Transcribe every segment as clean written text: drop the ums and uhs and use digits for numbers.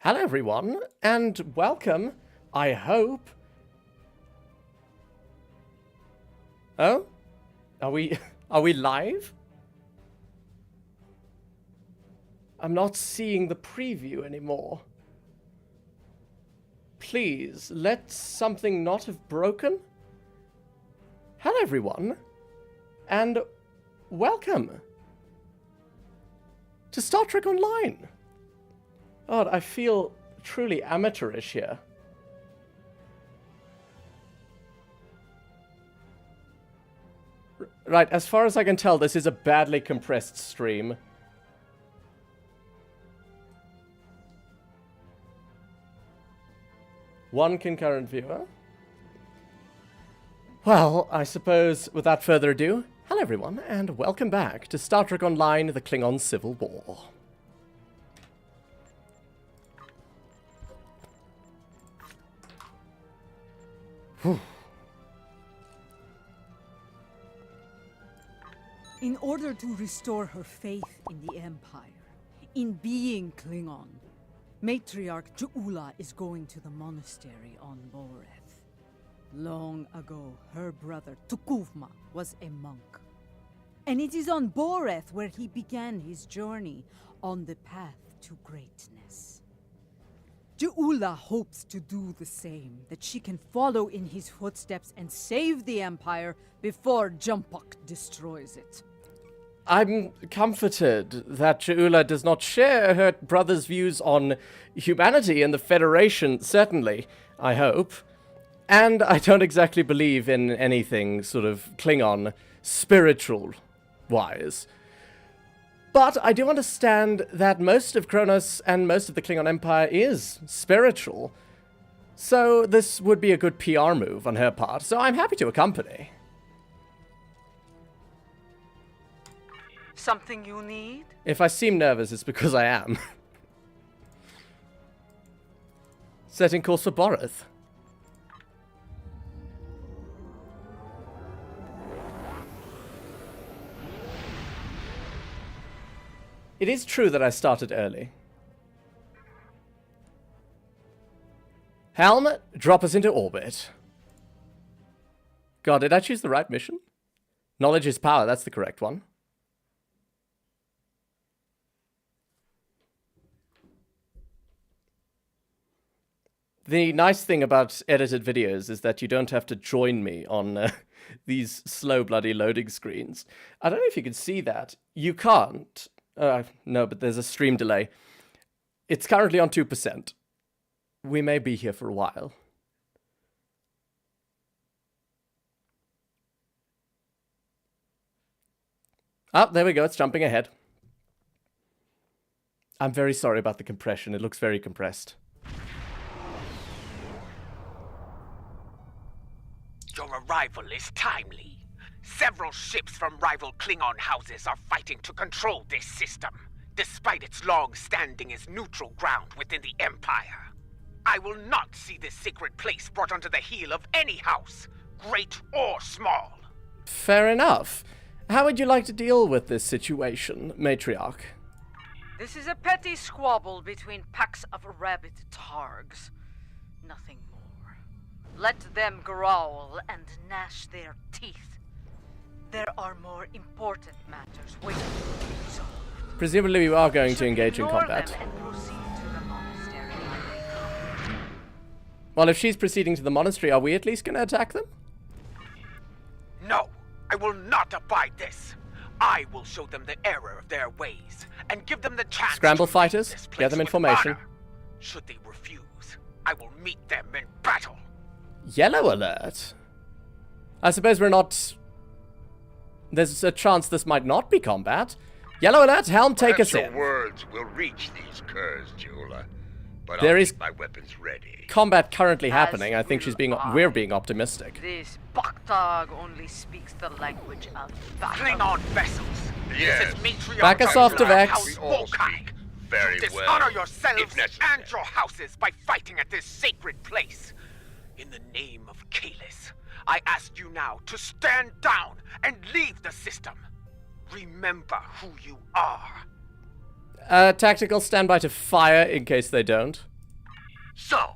Hello everyone, and welcome, I hope. Oh? Are we live? I'm not seeing the preview anymore. Please, let something not have broken? Hello everyone, and welcome to Star Trek Online. God, I feel truly amateurish here. Right, as far as I can tell, this is a badly compressed stream. One concurrent viewer. Well, I suppose, without further ado, hello everyone, and welcome back to Star Trek Online, the Klingon Civil War. In order to restore her faith in the Empire, in being Klingon, Matriarch J'Ula is going to the monastery on Boreth. Long ago, her brother T'Kuvma was a monk. And it is on Boreth where he began his journey on the path to greatness. J'Ula hopes to do the same, that she can follow in his footsteps and save the Empire before J'Umpuk destroys it. I'm comforted that J'Ula does not share her brother's views on humanity and the Federation, certainly, I hope. And I don't exactly believe in anything sort of Klingon spiritual-wise. But I do understand that most of Kronos and most of the Klingon Empire is spiritual. So this would be a good PR move on her part, so I'm happy to accompany. Something you need? If I seem nervous, it's because I am. Setting course for Boreth. It is true that I started early. Helm, drop us into orbit. God, did I choose the right mission? Knowledge is power, that's the correct one. The nice thing about edited videos is that you don't have to join me on these slow bloody loading screens. I don't know if you can see that. You can't. No, but there's a stream delay. It's currently on 2%. We may be here for a while. Ah, there we go. It's jumping ahead. I'm very sorry about the compression. It looks very compressed. Your arrival is timely. Several ships from rival Klingon houses are fighting to control this system, despite its long standing as neutral ground within the Empire. I will not see this sacred place brought under the heel of any house, great or small. Fair enough. How would you like to deal with this situation, Matriarch? This is a petty squabble between packs of rabid targs. Nothing more. Let them growl and gnash their teeth. There are more important matters waiting to be resolved. Presumably we are going to engage in combat. Well, if she's proceeding to the monastery, are we at least going to attack them? No, I will not abide this. I will show them the error of their ways and give them the chance Scramble to fighters, leave this place get them in with formation. honor. Should they refuse, I will meet them in battle. Yellow alert. I suppose we're not... There's a chance this might not be combat. Yellow alert, Helm, take us in. Your words will reach these curs, J'Ula, but There I'll is keep my weapons ready. combat currently As happening. I think we're being optimistic. This Baktag only speaks the language of battle. Klingon vessels. Yes. This is Matriarch Back us off to J'Ula Vex. House We all Volkai. speak very You well, dishonor if yourselves necessary. and your houses by fighting at this sacred place. In the name of Kalis, I ask you now to stand down and leave the system. Remember who you are. Tactical standby to fire in case they don't. So,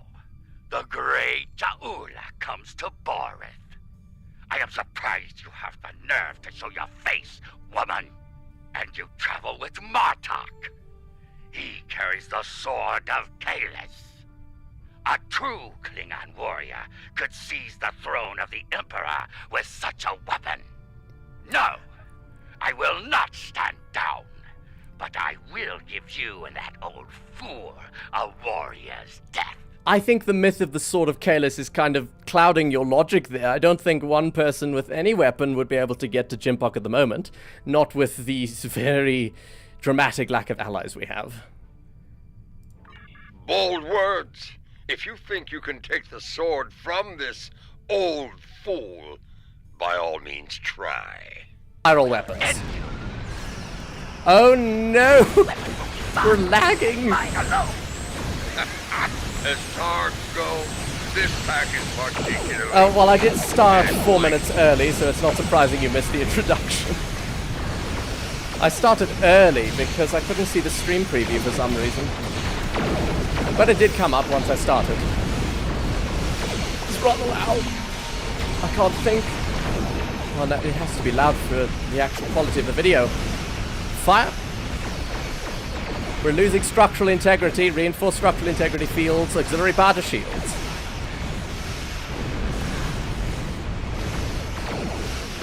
the great J'Ula comes to Boreth. I am surprised you have the nerve to show your face, woman. And you travel with Martok. He carries the sword of Kahless. A true Klingon warrior could seize the throne of the Emperor with such a weapon. No, I will not stand down, but I will give you and that old fool a warrior's death. I think the myth of the Sword of Kahless is kind of clouding your logic there. I don't think one person with any weapon would be able to get to J'impok at the moment. Not with the very dramatic lack of allies we have. Bold words. If you think you can take the sword from this old fool, by all means try. Spiral weapons. Oh no! We're lagging! As Targs go, this pack is particularly... Oh, well, I did start 4 minutes early, so it's not surprising you missed the introduction. I started early because I couldn't see the stream preview for some reason. But it did come up once I started. It's rather loud. I can't think. Well, no, it has to be loud for the actual quality of the video. Fire! We're losing structural integrity, reinforced structural integrity fields, auxiliary powder shields.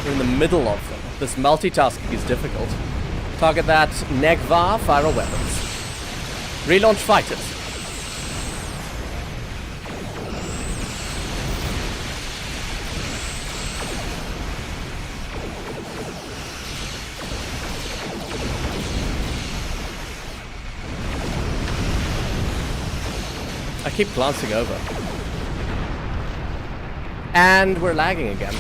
We're in the middle of them. This multitasking is difficult. Target that Negvar, fire all weapons. Relaunch fighters. I keep glancing over. And we're lagging again.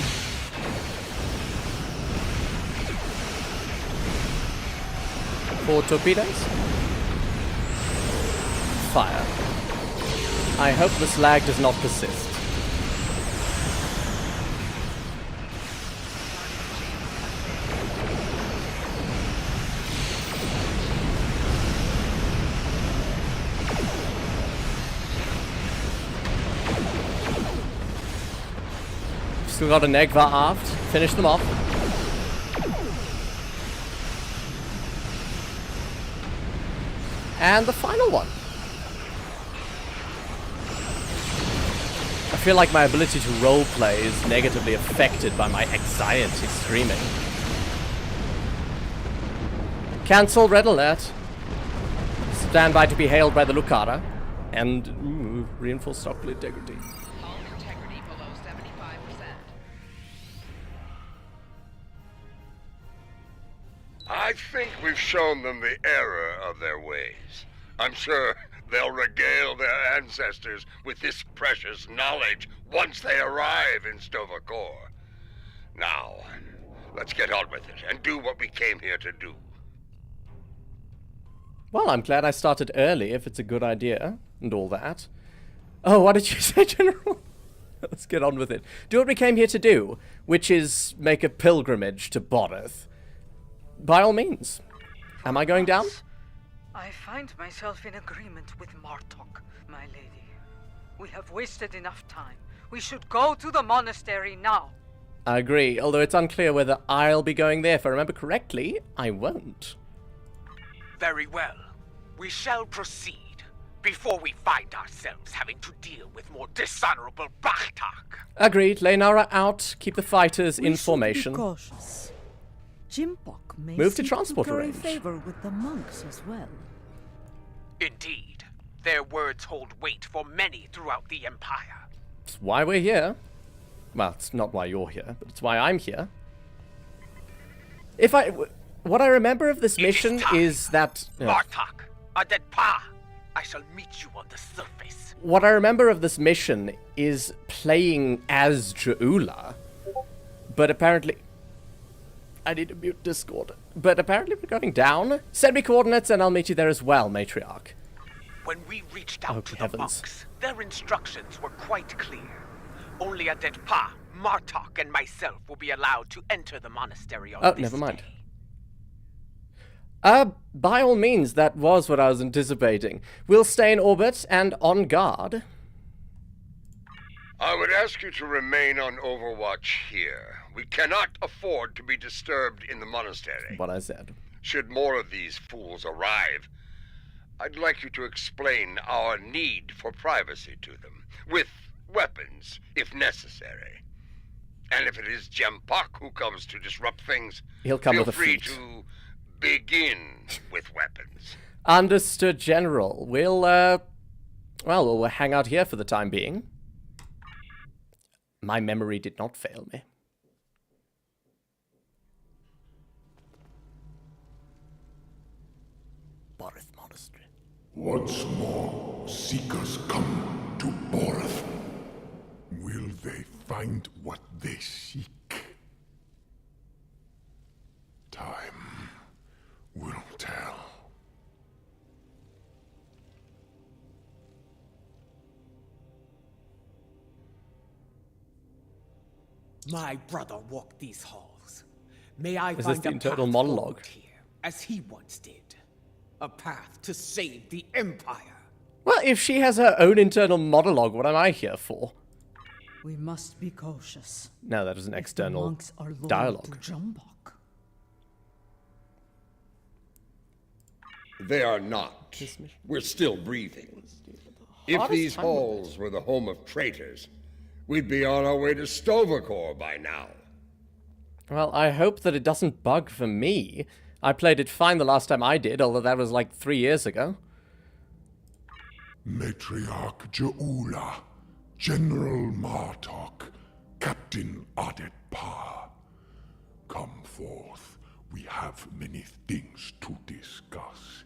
Four torpedoes. Fire. I hope this lag does not persist. Still got a Negvar aft. Finish them off. And the final one. I feel like my ability to roleplay is negatively affected by my anxiety streaming. Cancel red alert. Stand by to be hailed by the Lucara. And reinforce structural integrity. I think we've shown them the error of their ways. I'm sure they'll regale their ancestors with this precious knowledge once they arrive in Sto-vo-kor. Now, let's get on with it and do what we came here to do. Well, I'm glad I started early if it's a good idea and all that. Oh, what did you say, General? Let's get on with it. Do what we came here to do, which is make a pilgrimage to Boreth. By all means. Am I going down? I find myself in agreement with Martok, my lady. We have wasted enough time. We should go to the monastery now. I agree, although it's unclear whether I'll be going there. If I remember correctly, I won't. Very well. We shall proceed before we find ourselves having to deal with more dishonorable Bachtak. Agreed. Laenara out. Keep the fighters in We should formation. be cautious. J'impok may Move to seek transporter curry range. favor with the monks as well. Indeed. Their words hold weight for many throughout the Empire. It's why we're here. Well, it's not why you're here, but it's why I'm here. What I remember of this mission is that... Martok, Ha'DiBaH, I shall meet you on the surface. What I remember of this mission is playing as J'Ula, but apparently... I need to mute Discord. But apparently we're going down. Send me coordinates and I'll meet you there as well, Matriarch. When we reached out to heavens. the monks, their instructions were quite clear. Only Ha'DiBaH, Martok, and myself will be allowed to enter the monastery on this never mind. day. By all means, that was what I was anticipating. We'll stay in orbit and on guard. I would ask you to remain on overwatch here. We cannot afford to be disturbed in the monastery. What I said. Should more of these fools arrive, I'd like you to explain our need for privacy to them, with weapons, if necessary. And if it is J'Pak who comes to disrupt things, He'll come feel with a free feat. to begin with weapons. Understood, General. We'll hang out here for the time being. My memory did not fail me. Boreth Monastery. Once more, seekers come to Boreth. Will they find what they seek? Time will tell. My brother walked these halls. May I Is find this the a internal path monologue? forward here, as he once did. A path to save the Empire. Well, if she has her own internal monologue, what am I here for? We must be cautious. No, that is an The external monks are loyal dialogue. to J'Pak. They are not. We're still breathing. If these halls were the home of traitors, we'd be on our way to Tovakor by now. Well, I hope that it doesn't bug for me. I played it fine the last time I did, although that was like 3 years ago. Matriarch J'Ula, General Martok, Captain Ha'DiBaH. Come forth. We have many things to discuss.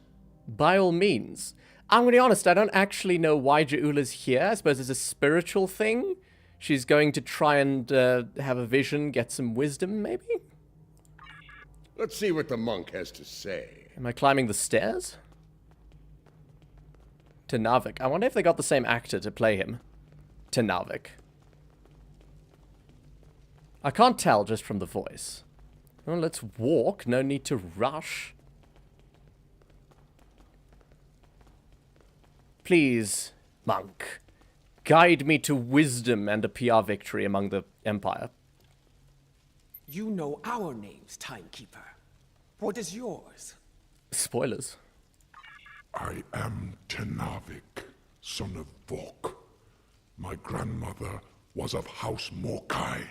By all means. I'm going to be honest, I don't actually know why J'Ula's here. I suppose it's a spiritual thing. She's going to try and have a vision, get some wisdom, maybe? Let's see what the monk has to say. Am I climbing the stairs? To Narvik. I wonder if they got the same actor to play him. To Narvik. I can't tell just from the voice. Well, let's walk. No need to rush. Please, monk, guide me to wisdom and a PR victory among the Empire. You know our names, Timekeeper. What is yours? Spoilers. I am Tenavik, son of Vok. My grandmother was of House Morkai,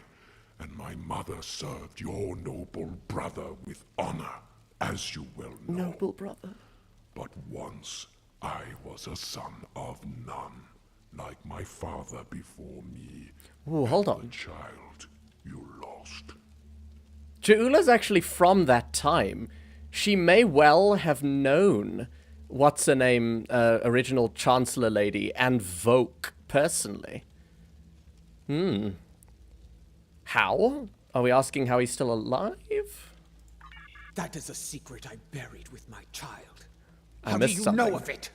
and my mother served your noble brother with honor, as you well know. Noble brother. But once I was a son of none, like my father before me. Ooh, hold The on. child you lost. J'Ula's actually from that time. She may well have known what's her name, original Chancellor lady, and Voke personally. How? Are we asking how he's still alive? That is a secret I buried with my child. I How do missed you something. know of it?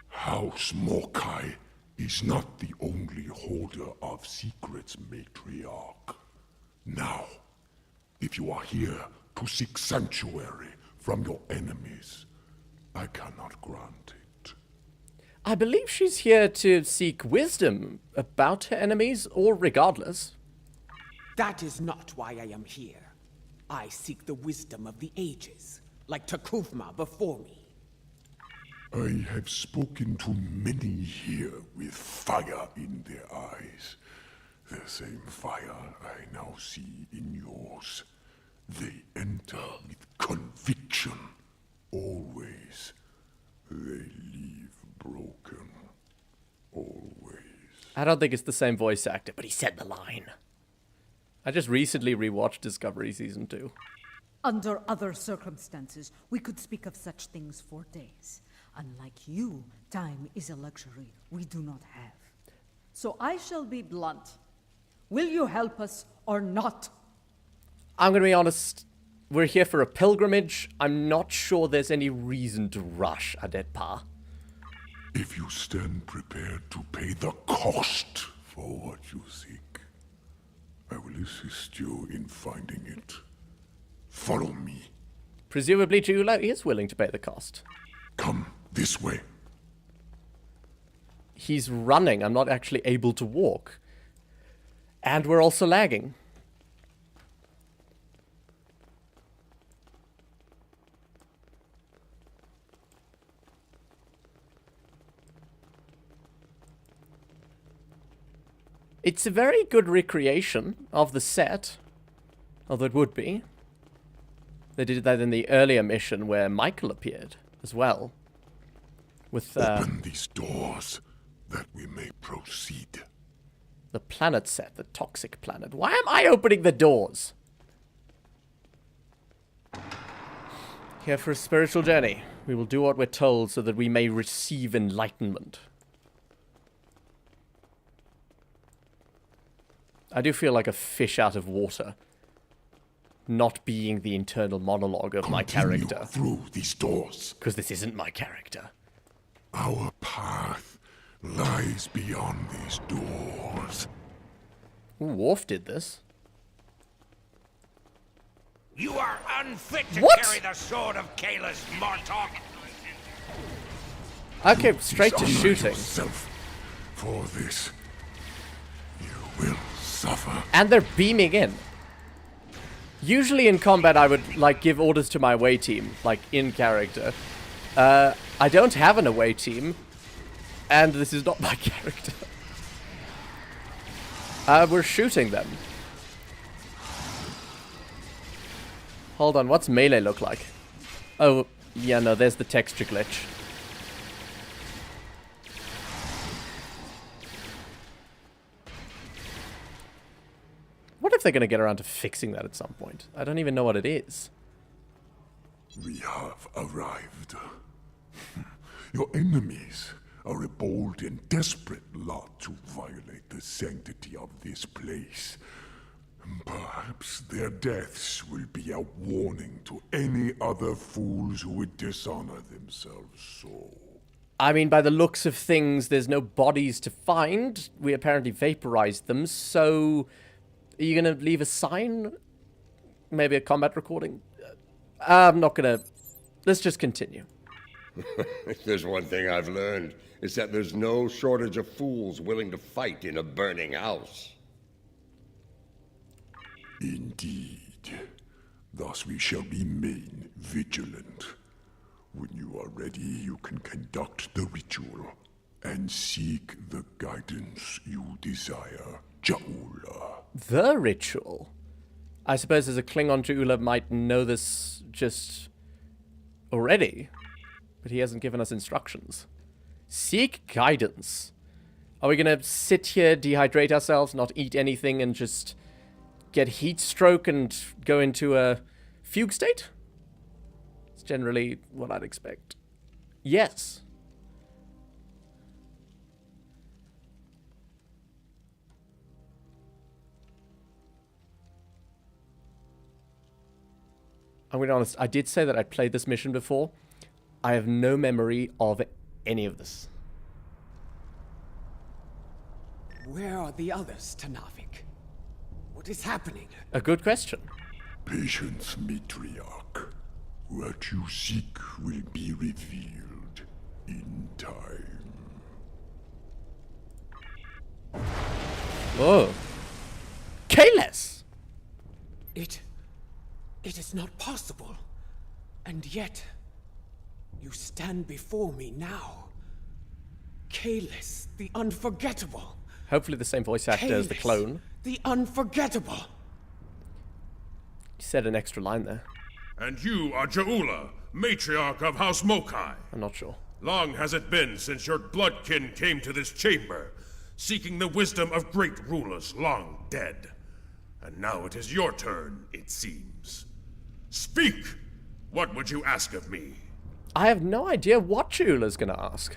House Morkai is not the only holder of secrets, Matriarch. Now, if you are here to seek sanctuary from your enemies, I cannot grant it. I believe she's here to seek wisdom about her enemies, or regardless. That is not why I am here. I seek the wisdom of the ages, like Takufma before me. I have spoken to many here with fire in their eyes. The same fire I now see in yours. They enter with conviction, always. They leave broken, always. I don't think it's the same voice actor, but he said the line. I just recently rewatched Discovery Season 2. Under other circumstances, we could speak of such things for days. Unlike you, time is a luxury we do not have. So I shall be blunt. Will you help us or not? I'm going to be honest, we're here for a pilgrimage. I'm not sure there's any reason to rush, Ha'DiBaH. If you stand prepared to pay the cost for what you seek, I will assist you in finding it. Follow me. Presumably J'Ula is willing to pay the cost. Come this way. he's running. I'm not actually able to walk. And we're also lagging. It's a very good recreation of the set. Although it would be. They did that in the earlier mission where Michael appeared as well. With Open these doors, that we may proceed. the planet set, the toxic planet. Why am I opening the doors? Here for a spiritual journey. We will do what we're told so that we may receive enlightenment. I do feel like a fish out of water. Not being the internal monologue of my character. Through these doors. Because this isn't my character. Our path lies beyond these doors. Ooh, Worf did this. You are unfit to What? carry the sword of Kalis, Martok. Okay, straight to Dishonor shooting. yourself. For this, you will suffer. And they're beaming in. Usually in combat I would, like, give orders to my away team, like, in character. I don't have an away team. And this is not my character. We're shooting them. Hold on, what's melee look like? Oh, yeah, no, there's the texture glitch. What if they're going to get around to fixing that at some point? I don't even know what it is. We have arrived. Your enemies are a bold and desperate lot to violate the sanctity of this place. Perhaps their deaths will be a warning to any other fools who would dishonor themselves so. I mean, by the looks of things, there's no bodies to find. We apparently vaporized them, so... Are you gonna leave a sign? Maybe a combat recording? I'm not gonna... Let's just continue. If there's one thing I've learned, it's that there's no shortage of fools willing to fight in a burning house. Indeed. Thus we shall remain vigilant. When you are ready, you can conduct the ritual and seek the guidance you desire, J'Ula. The ritual? I suppose as a Klingon J'Ula might know this just already, but he hasn't given us instructions. Seek guidance. Are we gonna sit here, dehydrate ourselves, not eat anything, and just get heat stroke and go into a fugue state? It's generally what I'd expect. Yes. I'm going to be honest, I did say that I'd played this mission before. I have no memory of any of this. Where are the others, Tanavik? What is happening? A good question. Patience, Matriarch. What you seek will be revealed in time. Oh. Kalis! It is not possible. And yet, you stand before me now. Kalis, the unforgettable. Hopefully the same voice actor as the Kalis, clone. the unforgettable. He said an extra line there. And you are J'Ula, matriarch of House Mokai. I'm not sure. Long has it been since your bloodkin came to this chamber, seeking the wisdom of great rulers long dead. And now it is your turn, it seems. Speak! What would you ask of me? I have no idea what J'Ula's gonna ask.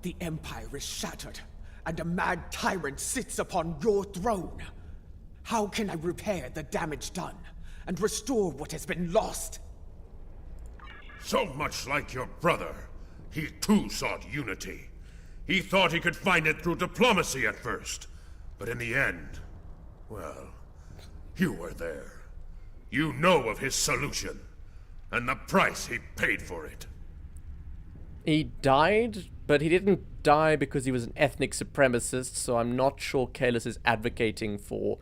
The Empire is shattered, and a mad tyrant sits upon your throne. How can I repair the damage done, and restore what has been lost? So much like your brother, he too sought unity. He thought he could find it through diplomacy at first, but in the end, well, you were there. You know of his solution, and the price he paid for it. He died, but he didn't die because he was an ethnic supremacist, so I'm not sure Kalis is advocating for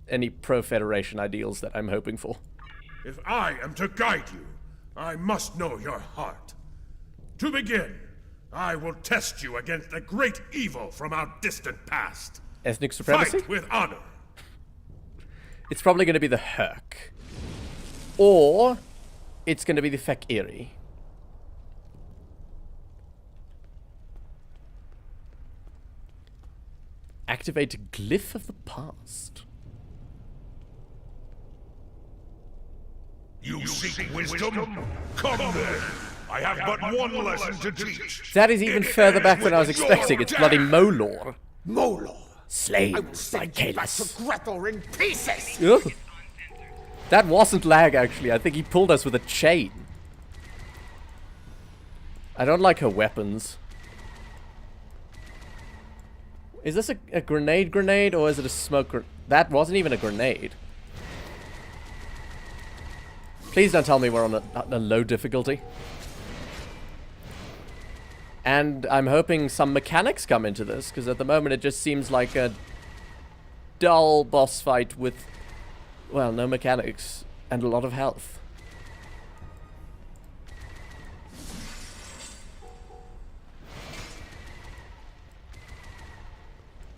any pro-Federation ideals that I'm hoping for. If I am to guide you, I must know your heart. To begin, I will test you against a great evil from our distant past. Ethnic supremacy? Fight with honor. It's probably going to be the Herc. Or it's going to be the Fek'Iri. Activate Glyph of the Past. You seek wisdom? Come then. I have but one lesson to teach. That is even further back than I was expecting. It's bloody Molor. Molor! Slain I will by send you back to Kalis. Grethor in pieces! Ugh. That wasn't lag, actually. I think he pulled us with a chain. I don't like her weapons. Is this a grenade, or is it a smoke that wasn't even a grenade. Please don't tell me we're on a low difficulty. And I'm hoping some mechanics come into this, because at the moment it just seems like a dull boss fight with, well, no mechanics and a lot of health.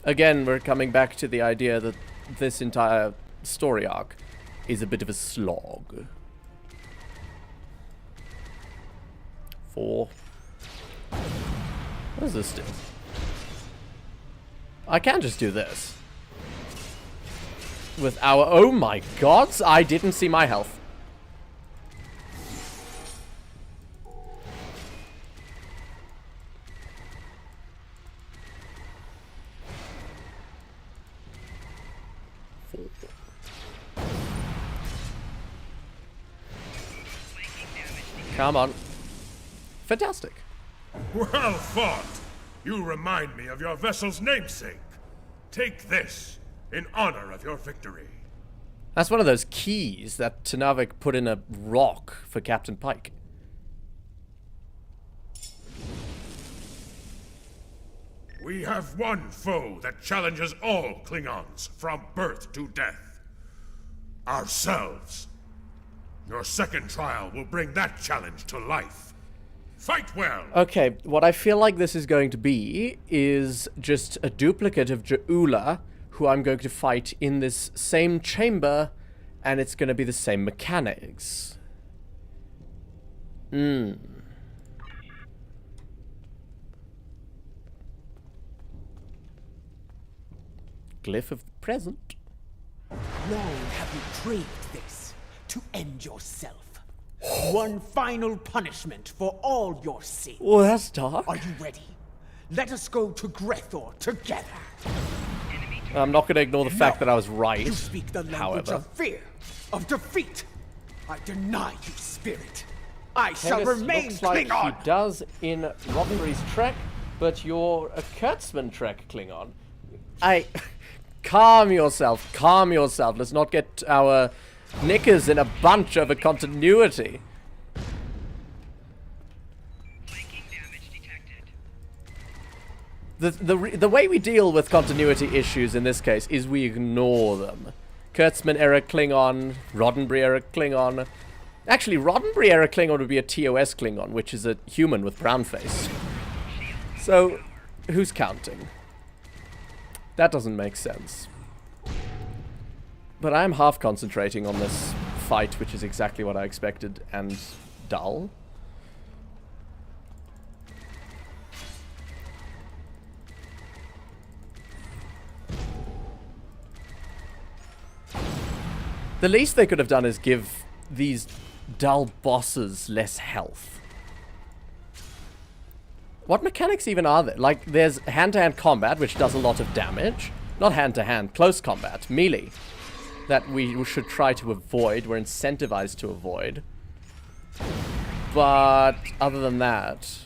Again, we're coming back to the idea that this entire story arc is a bit of a slog. 4. What does this do? I can just do this. With our... Oh my gods! I didn't see my health. Come on. Fantastic. Well fought! You remind me of your vessel's namesake. Take this in honor of your victory. That's one of those keys that Tanavik put in a rock for Captain Pike. We have one foe that challenges all Klingons from birth to death. Ourselves. Your second trial will bring that challenge to life. Fight well! Okay, what I feel like this is going to be is just a duplicate of J'Ula, who I'm going to fight in this same chamber, and it's going to be the same mechanics. Glyph of the present. Long have you craved this, to end yourself. One final punishment for all your sins. Oh, that's dark. Are you ready? Let us go to Grethor together. I'm not going to ignore the fact that I was right. You speak the language of fear, of defeat. I deny you, spirit. I shall remain looks like Klingon. he does in Roddenberry's Trek, but you're a Kurtzman Trek Klingon. Calm yourself, calm yourself. Let's not get our knickers in a bunch over continuity. The way we deal with continuity issues in this case is we ignore them. Kurtzman era Klingon, Roddenberry era Klingon. Actually, Roddenberry era Klingon would be a TOS Klingon, which is a human with brown face. So, who's counting? That doesn't make sense. But I'm half concentrating on this fight, which is exactly what I expected, and dull. The least they could have done is give these dull bosses less health. What mechanics even are there? Like, there's hand-to-hand combat, which does a lot of damage. Not hand-to-hand, close combat, melee. That we should try to avoid, we're incentivized to avoid. But other than that,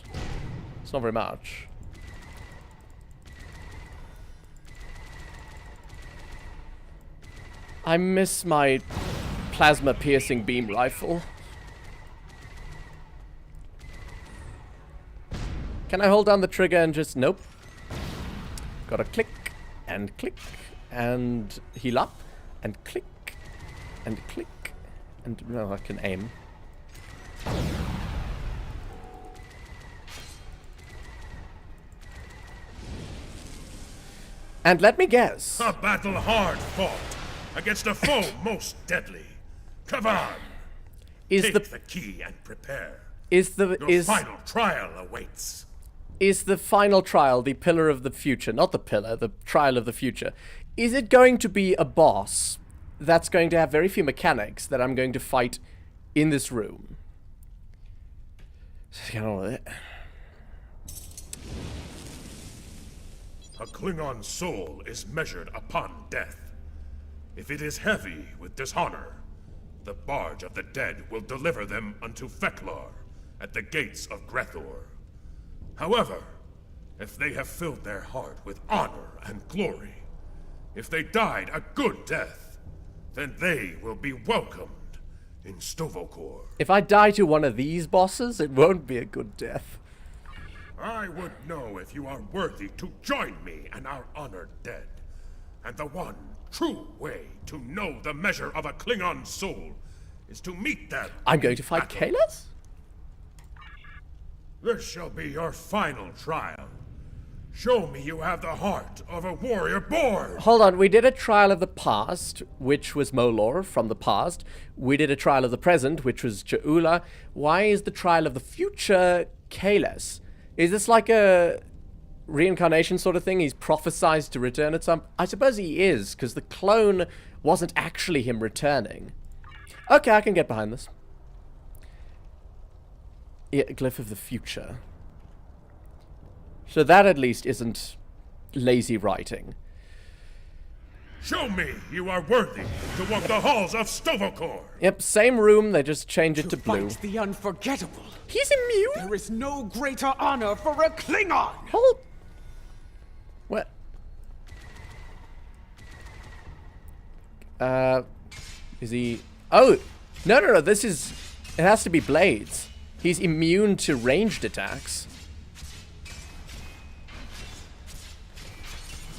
it's not very much. I miss my plasma piercing beam rifle. Can I hold down the trigger and just... Nope. Gotta click and heal up and click and click and... No, I can aim. And let me guess. A battle hard fought against a foe most deadly. Kavan, take the key and prepare. Your final trial awaits. Is the final trial the pillar of the future? Not the pillar, the trial of the future. Is it going to be a boss that's going to have very few mechanics that I'm going to fight in this room? You know, a Klingon soul is measured upon death. If it is heavy with dishonor, the barge of the dead will deliver them unto Feklar at the gates of Grethor. However, if they have filled their heart with honor and glory, if they died a good death, then they will be welcomed in Stovokor. If I die to one of these bosses, it won't be a good death. I would know if you are worthy to join me and our honored dead. And the one true way to know the measure of a Klingon soul is to meet them. I'm going to fight Kahless? This shall be your final trial. Show me you have the heart of a warrior born. Hold on, we did a trial of the past, which was Molor from the past. We did a trial of the present, which was J'Ula. Why is the trial of the future Kahless? Is this like a reincarnation sort of thing? He's prophesized to return at some... I suppose he is, because the clone wasn't actually him returning. Okay, I can get behind this. Yeah, Glyph of the Future. So that at least isn't lazy writing. Show me you are worthy to walk the halls of Stovokor. Yep, same room, they just change it to blue. Fight the unforgettable. He's immune? There is no greater honor for a Klingon. Hold. What? Is he... Oh! No, this is... It has to be blades. He's immune to ranged attacks.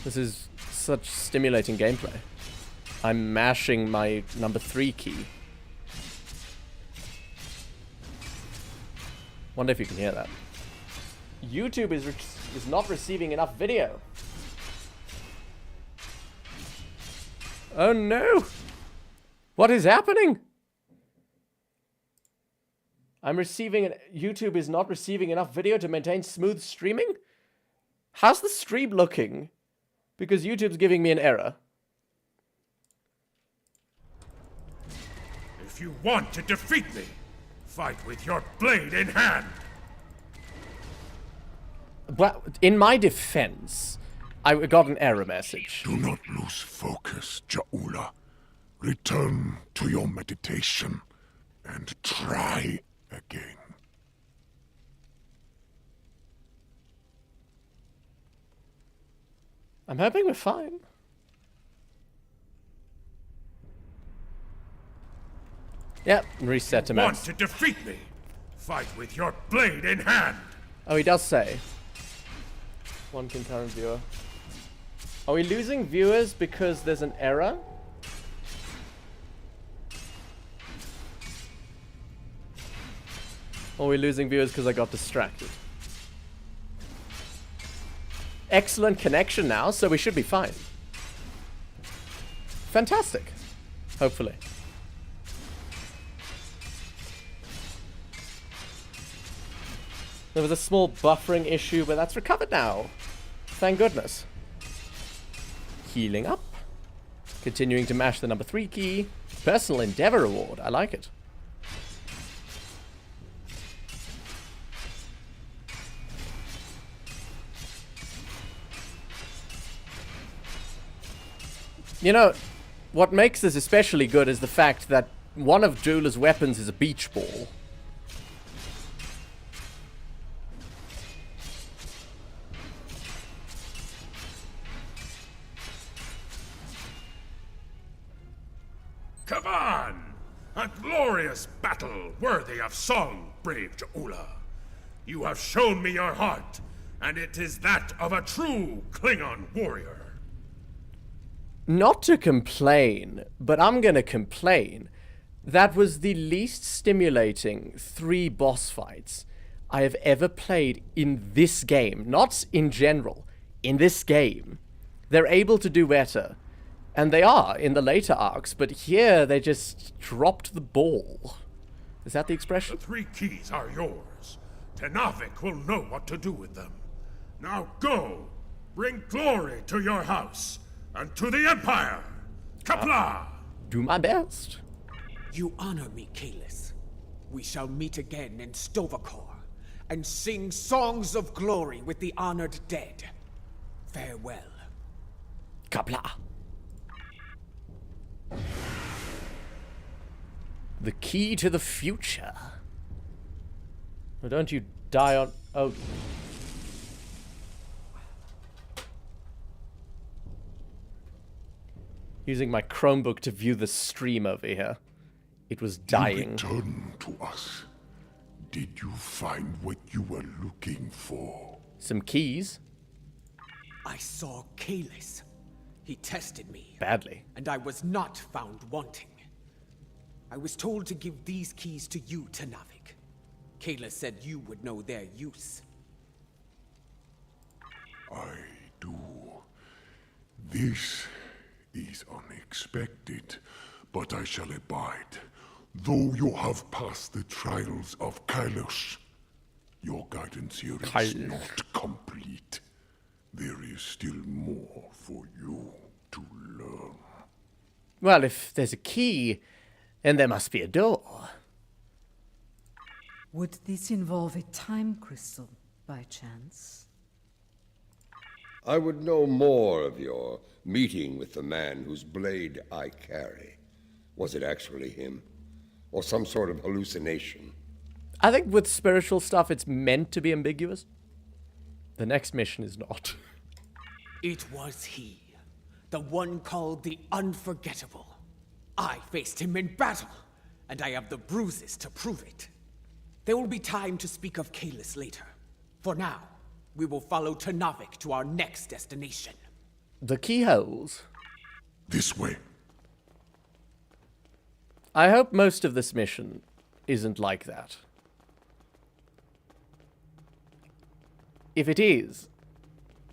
This is such stimulating gameplay. I'm mashing my number 3 key. Wonder if you can hear that. YouTube is not receiving enough video. Oh no! What is happening? YouTube is not receiving enough video to maintain smooth streaming? How's the stream looking? Because YouTube's giving me an error. If you want to defeat me, fight with your blade in hand. Well, in my defense, I got an error message. Do not lose focus, J'Ula. Return to your meditation and try again. I'm hoping we're fine. Yep, reset to max. Want to defeat me? Fight with your blade in hand. Oh, he does say. One concurrent viewer. Are we losing viewers because there's an error? Or are we losing viewers because I got distracted? Excellent connection now, so we should be fine. Fantastic. Hopefully. There was a small buffering issue, but that's recovered now. Thank goodness. Healing up. Continuing to mash the number 3 key. Personal Endeavor Award. I like it. You know, what makes this especially good is the fact that one of J'Ula's weapons is a beach ball. Come on! A glorious battle worthy of song, brave J'Ula. You have shown me your heart, and it is that of a true Klingon warrior. Not to complain, but I'm gonna complain. That was the least stimulating 3 boss fights I have ever played in this game. Not in general, in this game. They're able to do better. And they are in the later arcs, but here they just dropped the ball. Is that the expression? The 3 keys are yours. Tenavik will know what to do with them. Now go! Bring glory to your house and to the Empire! Kapla! Do my best. You honor me, Kalis. We shall meet again in Stovacor and sing songs of glory with the honored dead. Farewell. Kapla. The key to the future. Well, don't you die on... Oh. Using my Chromebook to view the stream over here. It was dying. Return to us. Did you find what you were looking for? Some keys. I saw Kalis. He tested me. Badly. And I was not found wanting. I was told to give these keys to you, Tenavik. Kalis said you would know their use. I do. This is unexpected, but I shall abide. Though you have passed the trials of Kalos, your guidance here is not complete. There is still more for you to learn. Well, if there's a key, then there must be a door. Would this involve a time crystal, by chance? I would know more of your meeting with the man whose blade I carry. Was it actually him? Or some sort of hallucination? I think with spiritual stuff, it's meant to be ambiguous. The next mission is not. It was he. The one called the Unforgettable. I faced him in battle, and I have the bruises to prove it. There will be time to speak of Kalis later. For now, we will follow Tenavik to our next destination. The keyholes. This way. I hope most of this mission isn't like that. If it is,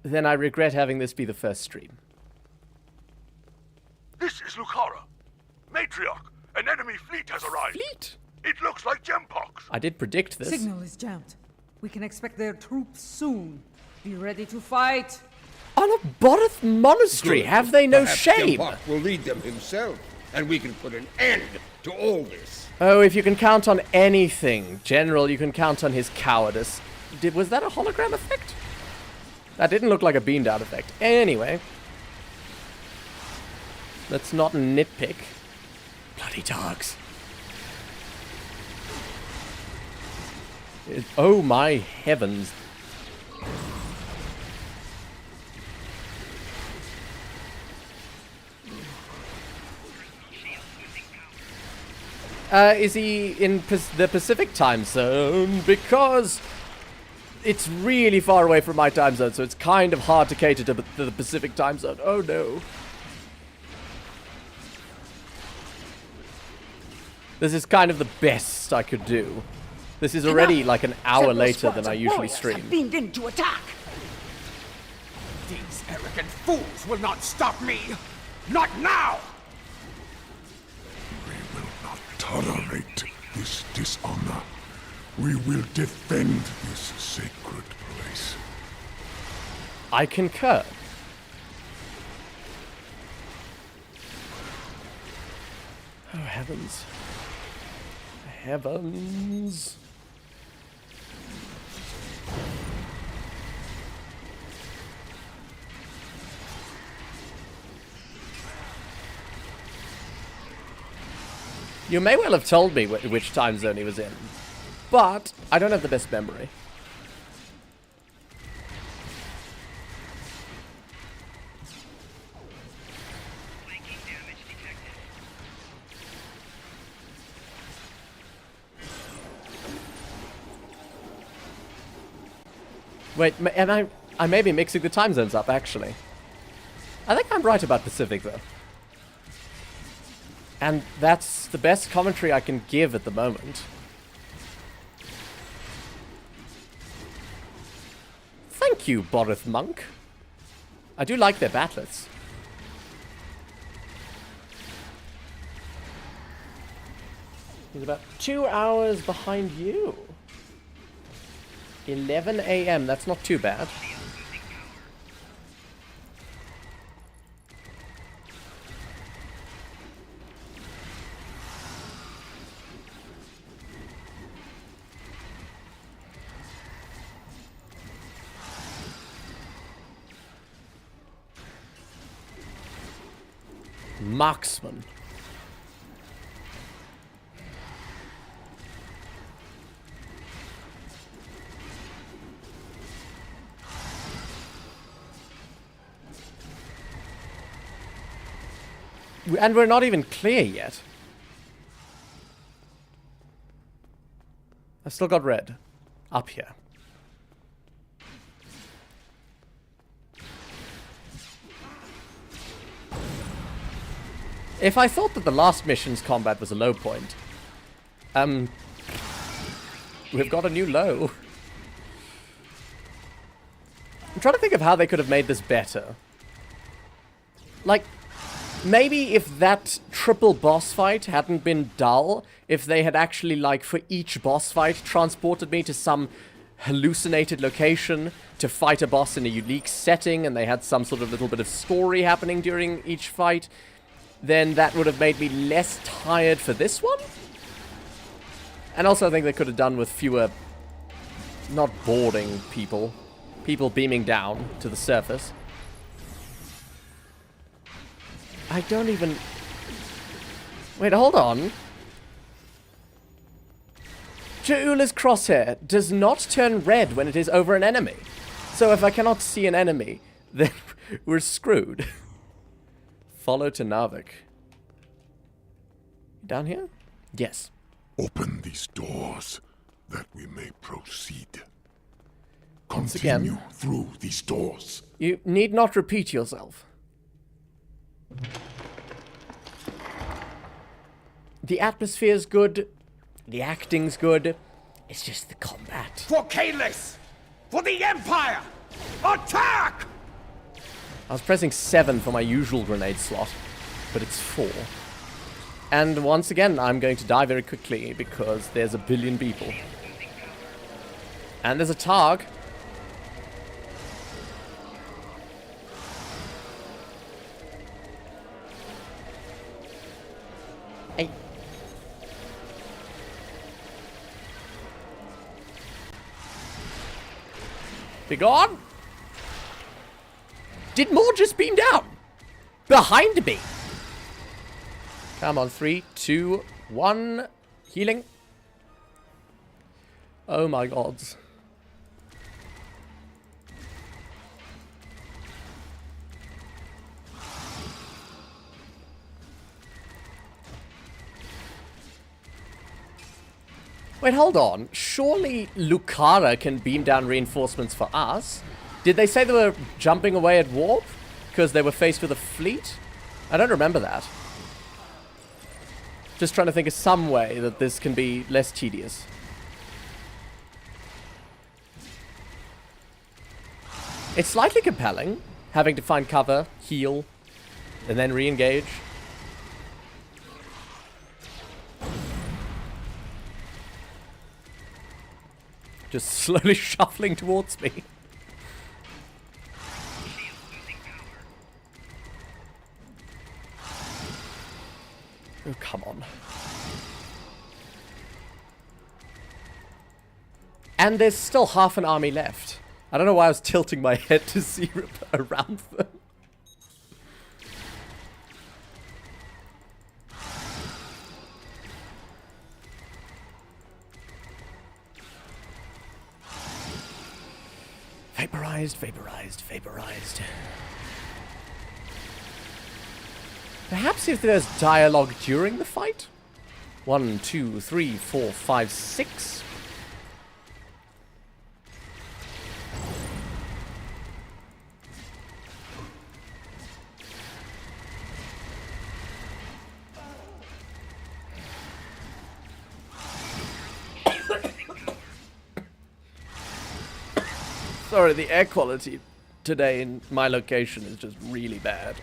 then I regret having this be the first stream. This is Lucara. Matriarch, an enemy fleet has arrived. Fleet? It looks like Gempox. I did predict this. Signal is jammed. We can expect their troops soon. Be ready to fight. On a Boreth monastery, Good. have they no Perhaps shame? Gempox will lead them himself, and we can put an end to all this. Oh, if you can count on anything, General, you can count on his cowardice. Was that a hologram effect? That didn't look like a beamed out effect. Anyway. Let's not nitpick. Bloody dogs. Oh my heavens. Is he in the Pacific time zone? Because it's really far away from my time zone, so it's kind of hard to cater to the Pacific time zone. Oh no. This is kind of the best I could do. This is already like an hour later than I usually stream. Beamed in to attack. These arrogant fools will not stop me. Not now. We will not tolerate this dishonor. We will defend this sacred place. I concur. Oh heavens. Heavens. You may well have told me which time zone he was in, but I don't have the best memory. Wait, I may be mixing the time zones up, actually. I think I'm right about Pacific, though. And that's the best commentary I can give at the moment. Thank you, Boreth Monk. I do like their battlets. He's about 2 hours behind you. 11 a.m. That's not too bad. Marksman. And we're not even clear yet. I've still got red. Up here. If I thought that the last mission's combat was a low point, we've got a new low. I'm trying to think of how they could have made this better. Like, maybe if that triple boss fight hadn't been dull, if they had actually, like, for each boss fight, transported me to some hallucinated location to fight a boss in a unique setting, and they had some sort of little bit of story happening during each fight, then that would have made me less tired for this one. And also I think they could have done with fewer, not boarding people beaming down to the surface. I don't even... Wait, hold on. J'Ula's crosshair does not turn red when it is over an enemy. So if I cannot see an enemy, then we're screwed. Follow to Narvik. Down here? Yes. Open these doors that we may proceed. Once Continue again, through these doors. You need not repeat yourself. The atmosphere's good. The acting's good. It's just the combat. For Kalis! For the Empire! Attack! I was pressing 7 for my usual grenade slot, but it's 4. And once again, I'm going to die very quickly because there's a billion people. And there's a Targ. Hey. Be gone! Did more just beam down? Behind me! Come on, 3, 2, 1. Healing. Oh my gods. Wait, hold on. Surely Lucara can beam down reinforcements for us? Did they say they were jumping away at warp? Because they were faced with a fleet? I don't remember that. Just trying to think of some way that this can be less tedious. It's slightly compelling, having to find cover, heal, and then re-engage. Just slowly shuffling towards me. Oh, come on. And there's still half an army left. I don't know why I was tilting my head to see around them. Vaporized, vaporized, vaporized. Perhaps if there's dialogue during the fight? 1, 2, 3, 4, 5, 6. Sorry, the air quality today in my location is just really bad.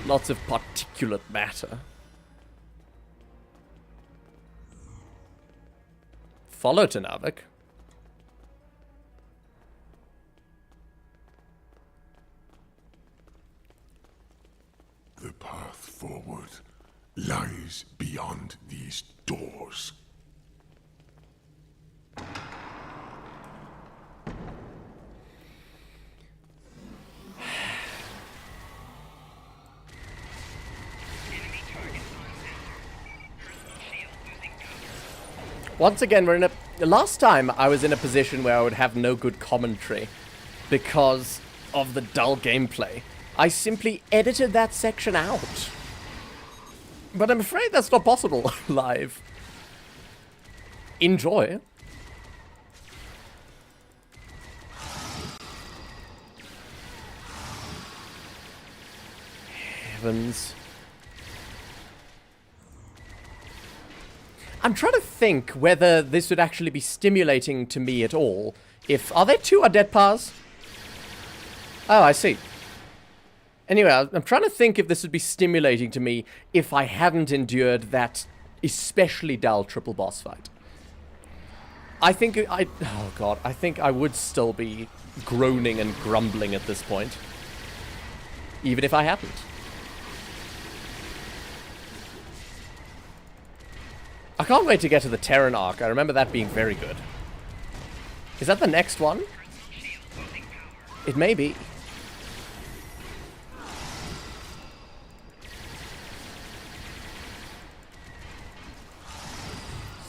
Lots of particulate matter. Follow to Navik. The path forward lies beyond these doors. Once again, we're in a... Last time, I was in a position where I would have no good commentary because of the dull gameplay. I simply edited that section out. But I'm afraid that's not possible live. Enjoy. Heavens. I'm trying to think whether this would actually be stimulating to me at all. Are there two Ha'DiBaHs? Oh, I see. Anyway, I'm trying to think if this would be stimulating to me if I hadn't endured that especially dull triple boss fight. I think oh god, I think I would still be groaning and grumbling at this point. Even if I hadn't. I can't wait to get to the Terran arc. I remember that being very good. Is that the next one? It may be.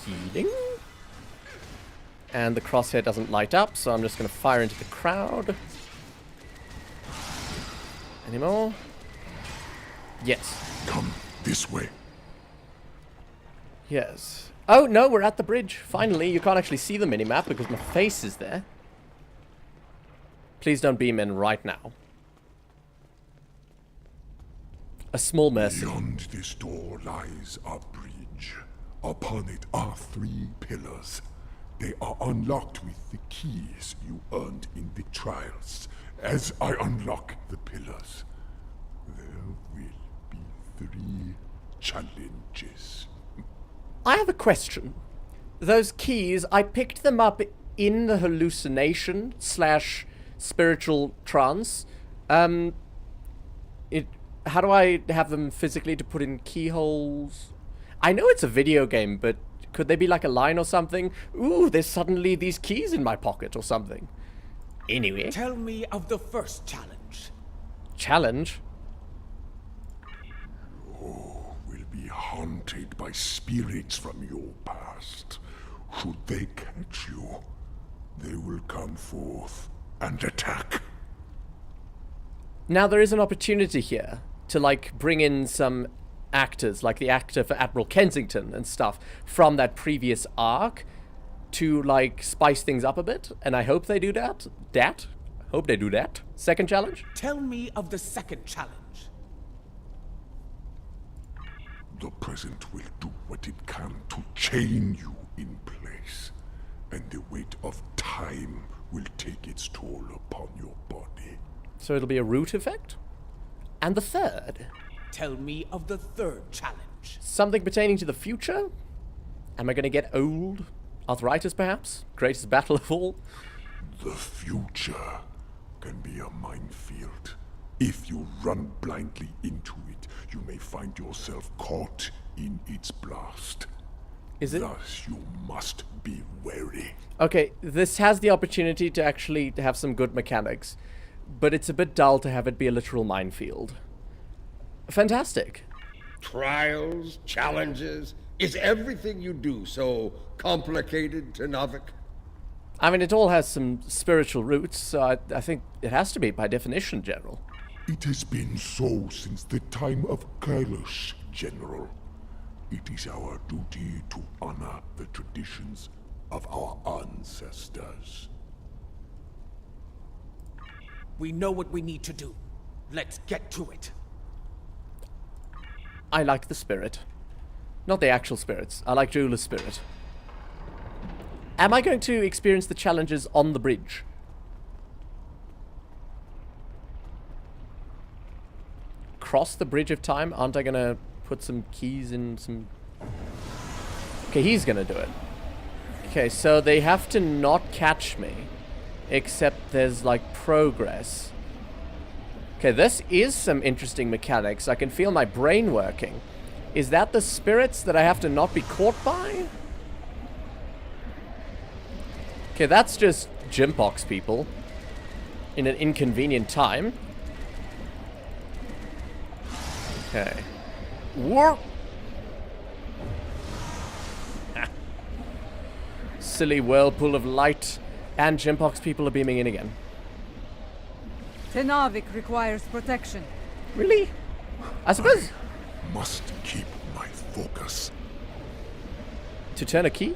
Healing. And the crosshair doesn't light up, so I'm just going to fire into the crowd. Any more? Yes. Come this way. Yes. Oh, no, we're at the bridge. Finally, you can't actually see the minimap because my face is there. Please don't beam in right now. A small mercy. Beyond this door lies a bridge. Upon it are 3 pillars. They are unlocked with the keys you earned in the trials. As I unlock the pillars, there will be 3 challenges. I have a question. Those keys, I picked them up in the hallucination / spiritual trance. How do I have them physically to put in keyholes? I know it's a video game, but could they be like a line or something? Ooh, there's suddenly these keys in my pocket or something. Anyway. Tell me of the first challenge. Challenge? Be haunted by spirits from your past. Should they catch you, they will come forth and attack. Now there is an opportunity here to like bring in some actors, like the actor for Admiral Kensington and stuff from that previous arc to like spice things up a bit, and I hope they do that. Hope they do that. Second challenge? Tell me of the second challenge. The present will do what it can to chain you in place, and the weight of time will take its toll upon your body. So it'll be a root effect? And the third? Tell me of the third challenge. Something pertaining to the future? Am I gonna get old? Arthritis, perhaps? Greatest battle of all? The future can be a minefield. If you run blindly into it, you may find yourself caught in its blast. Is it? Thus, you must be wary. Okay, this has the opportunity to actually have some good mechanics, but it's a bit dull to have it be a literal minefield. Fantastic. Trials, challenges, is everything you do so complicated to Navik? I mean, it all has some spiritual roots, so I think it has to be by definition, General. It has been so since the time of Kailash, General. It is our duty to honor the traditions of our ancestors. We know what we need to do. Let's get to it. I like the spirit. Not the actual spirits. I like J'Ula's spirit. Am I going to experience the challenges on the bridge? cross the bridge of time, aren't I gonna put some keys in some... Okay, he's gonna do it. Okay, so they have to not catch me. Except there's, like, progress. Okay, this is some interesting mechanics. I can feel my brain working. Is that the spirits that I have to not be caught by? Okay, that's just Gympox people. In an inconvenient time. Okay. Warp! Silly whirlpool of light. And Gympox people are beaming in again. Tenavik requires protection. Really? I suppose... Must keep my focus. To turn a key?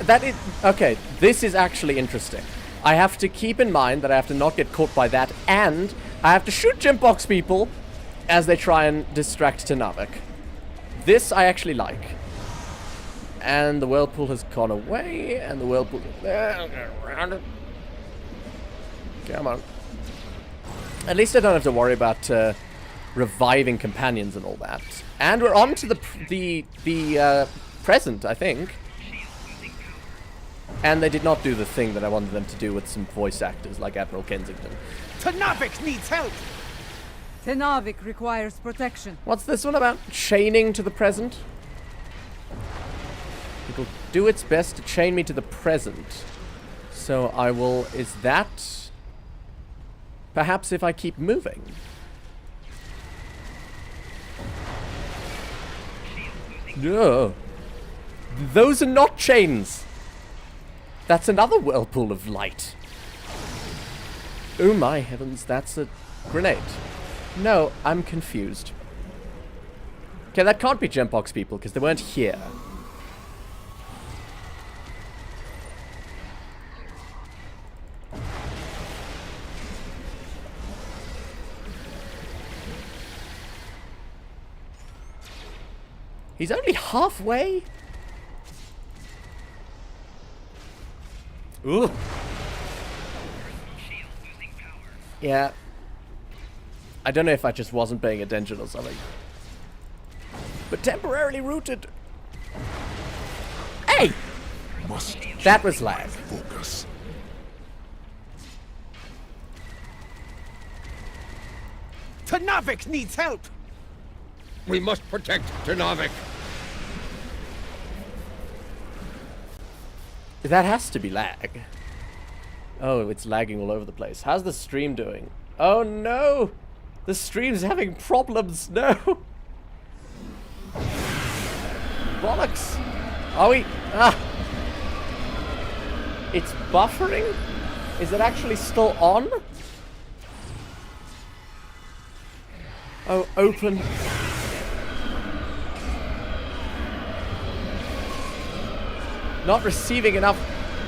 That is... Okay, this is actually interesting. I have to keep in mind that I have to not get caught by that, and I have to shoot Gympox people as they try and distract Tenavik. This I actually like. And the whirlpool has gone away, and the whirlpool... around it. Come on. At least I don't have to worry about reviving companions and all that. And we're on to the present, I think. And they did not do the thing that I wanted them to do with some voice actors like Admiral Kensington. Tenavik needs help! Tenavik requires protection. What's this one about? Chaining to the present? It will do its best to chain me to the present. So I will... Is that... Perhaps if I keep moving? No. Those are not chains. That's another whirlpool of light. Oh my heavens, that's a grenade. No, I'm confused. Okay, that can't be Gympox people, because they weren't here. He's only halfway? Ooh. Yeah. I don't know if I just wasn't paying attention or something. But temporarily rooted. Hey! That was lag. Focus. Tenavik needs help! We must protect Tenavik. That has to be lag. Oh, it's lagging all over the place. How's the stream doing? Oh no! The stream's having problems. No! Bollocks! Are we... Ah! It's buffering? Is it actually still on? Oh, open. Not receiving enough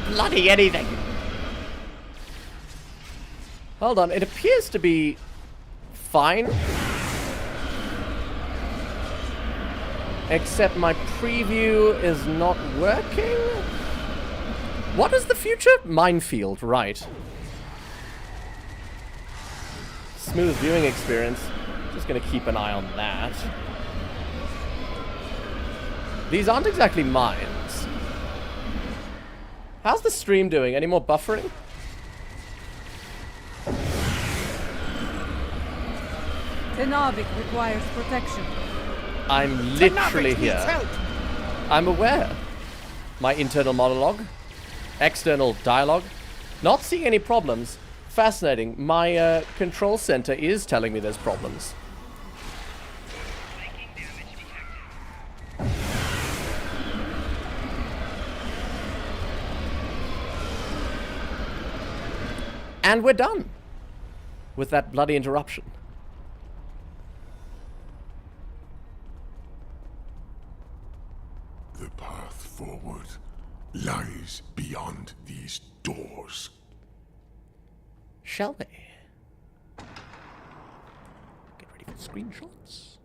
bloody anything. Hold on, it appears to be fine. Except my preview is not working. What is the future? Minefield, right. Smooth viewing experience. Just gonna keep an eye on that. These aren't exactly mines. How's the stream doing? Any more buffering? Tenavik requires protection. I'm literally Tenavik here. needs help! I'm aware. My internal monologue. External dialogue. Not seeing any problems. Fascinating. My control center is telling me there's problems. And we're done with that bloody interruption. The path forward lies beyond these doors. Shall we? Get ready for screenshots.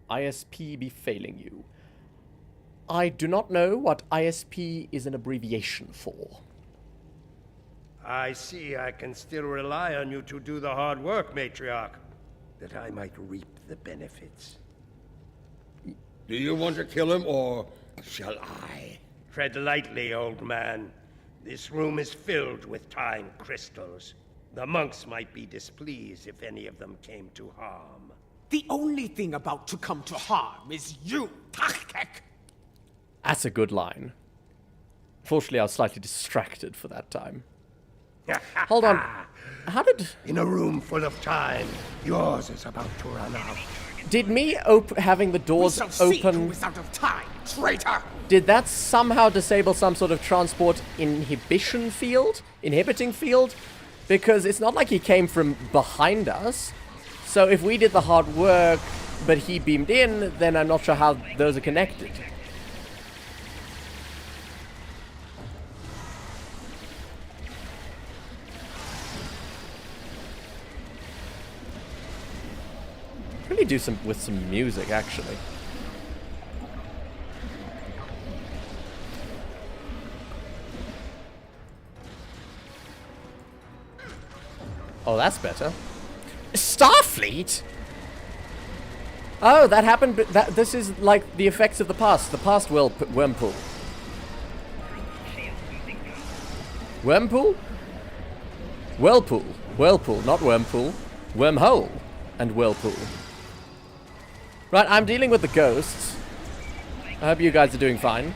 ISP be failing you. I do not know what ISP is an abbreviation for. I see I can still rely on you to do the hard work, Matriarch, that I might reap the benefits. Do you want to kill him, or shall I? Tread lightly, old man. This room is filled with time crystals. The monks might be displeased if any of them came to harm. The only thing about to come to harm is you, Tachkek! That's a good line. Fortunately, I was slightly distracted for that time. Hold on. How did... In a room full of time, yours is about to run out. Did me having the doors open... Who's out of time, traitor! Did that somehow disable some sort of transport inhibiting field? Because it's not like he came from behind us. So if we did the hard work, but he beamed in, then I'm not sure how those are connected. Really do some with some music, actually. Oh, that's better. Starfleet? Oh, that happened. But this is like the effects of the past. The past wormpool. Wormpool? Whirlpool. Whirlpool, not wormpool. Wormhole and whirlpool. Right, I'm dealing with the ghosts. I hope you guys are doing fine.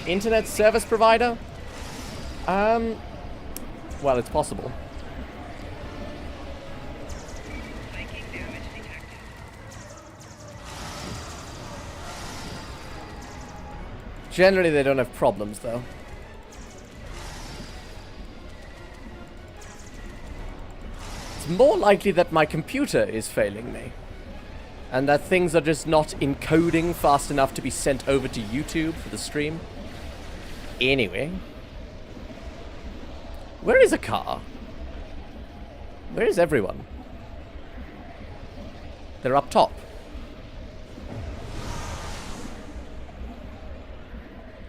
Internet service provider? Well, it's possible. Generally, they don't have problems, though. It's more likely that my computer is failing me. And that things are just not encoding fast enough to be sent over to YouTube for the stream. Anyway. Where is a car? Where is everyone? They're up top.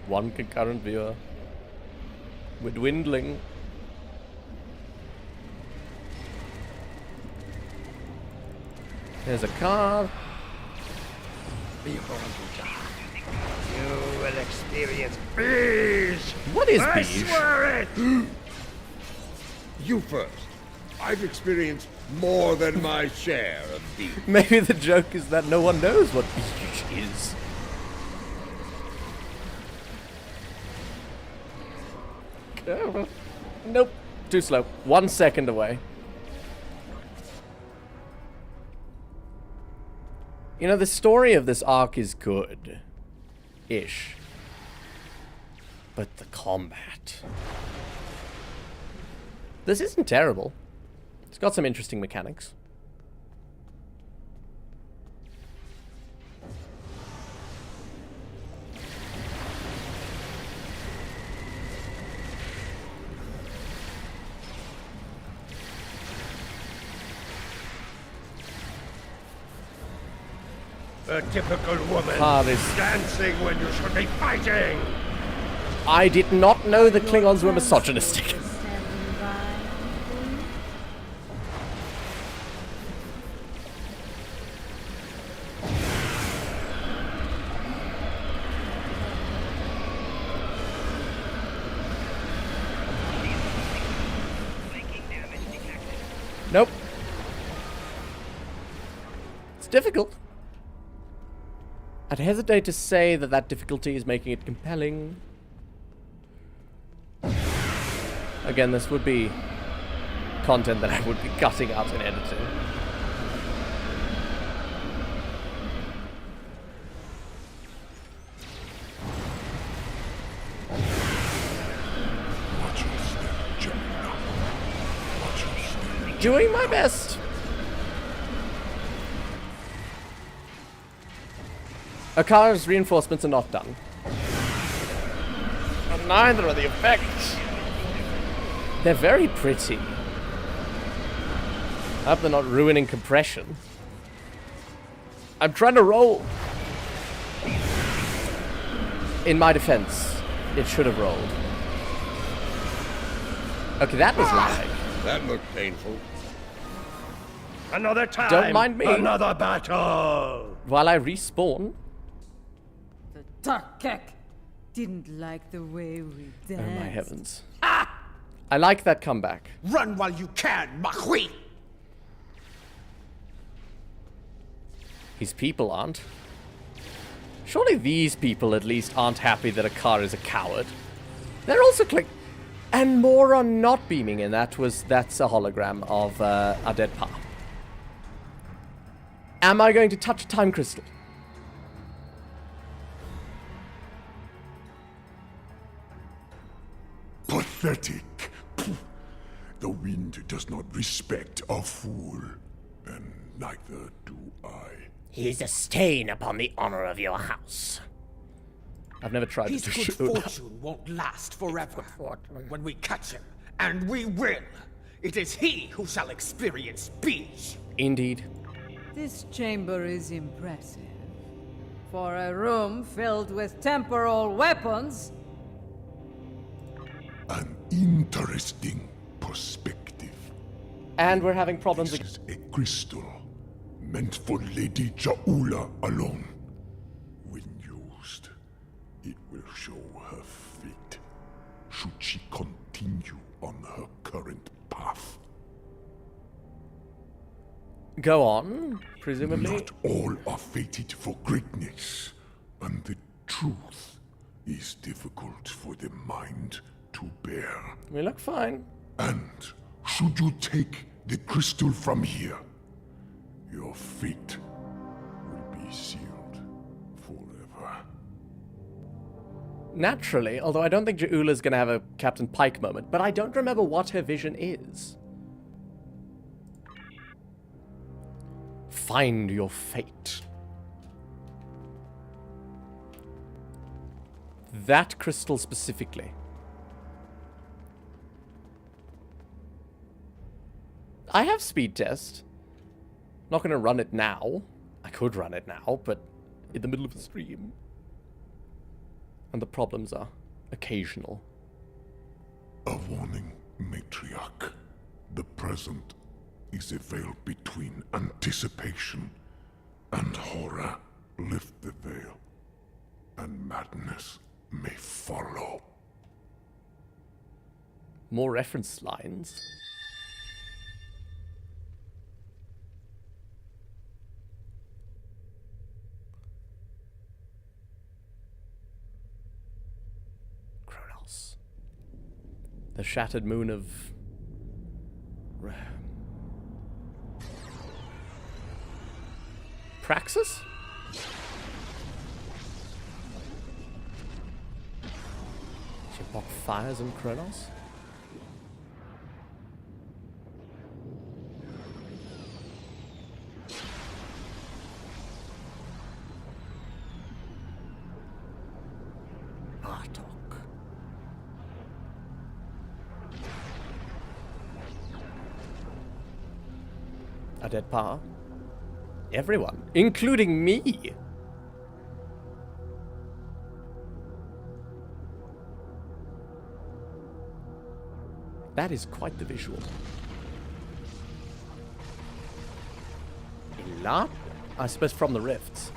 One concurrent viewer. We're dwindling. There's a car. You will experience beige! What is I beige? swear it! You first. I've experienced more than my share of beef. Maybe the joke is that no one knows what beige is. Nope. Too slow. 1 second away. You know, the story of this arc is good-ish. But the combat... This isn't terrible. It's got some interesting mechanics. A typical woman This... dancing when you should be fighting! I did not know the Klingons were misogynistic. Nope. It's difficult. I'd hesitate to say that that difficulty is making it compelling. Again, this would be content that I would be cutting out in editing. Doing my best. Akara's reinforcements are not done. And neither are the effects. They're very pretty. I hope they're not ruining compression. I'm trying to roll. In my defense, it should have rolled. Okay, that was loud. That looked painful. Another time. Don't mind me. Another battle. While I respawn. The Tarkek didn't like the way we danced. Oh my heavens. I like that comeback. Run while you can, Makhui! His people aren't. Surely these people at least aren't happy that Akar is a coward. They're also and more are not beaming in. That's a hologram of Ha'DiBaH. Am I going to touch a time crystal? Pathetic. The wind does not respect a fool, and neither do I. He's a stain upon the honor of your house. I've never tried His to good shoot. fortune won't last forever. When we catch him, and we will, it is he who shall experience peace. Indeed. This chamber is impressive. For a room filled with temporal weapons. An interesting perspective. And we're having problems This again. is a crystal meant for Lady J'Ula alone. When used, it will show her fate, should she continue on her current path. Go on, presumably. Not all are fated for greatness, and the truth is difficult for the mind to bear. We look fine. And should you take the crystal from here, your fate will be sealed forever. Naturally, although I don't think J'Ula's gonna have a Captain Pike moment, but I don't remember what her vision is. Find your fate. That crystal specifically. I have speed test. Not gonna run it now. I could run it now, but in the middle of a stream. And the problems are occasional. A warning, Matriarch. The present is a veil between anticipation and horror. Lift the veil, and madness may follow. More reference lines. Kronos. The shattered moon of... Praxis? She block fires in Kronos? Bartok. Ha'DiBaH? Everyone, including me. That is quite the visual. Not, I suppose, from the rifts.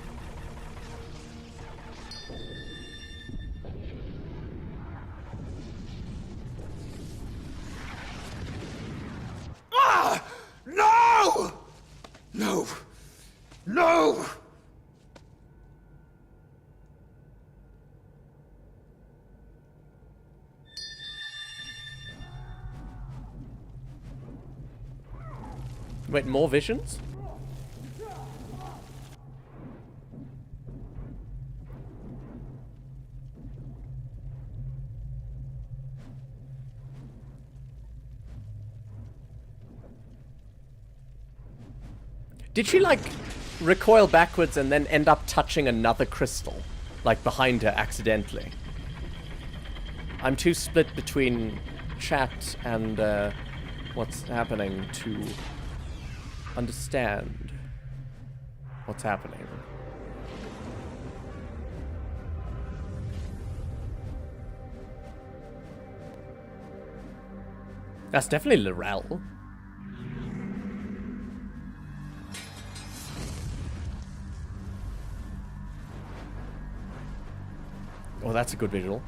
Ah! No! No! No! Wait, more visions? Did she, like, recoil backwards and then end up touching another crystal? Like, behind her, accidentally? I'm too split between chat and, what's happening to understand what's happening. That's definitely Laurel. Oh, that's a good visual.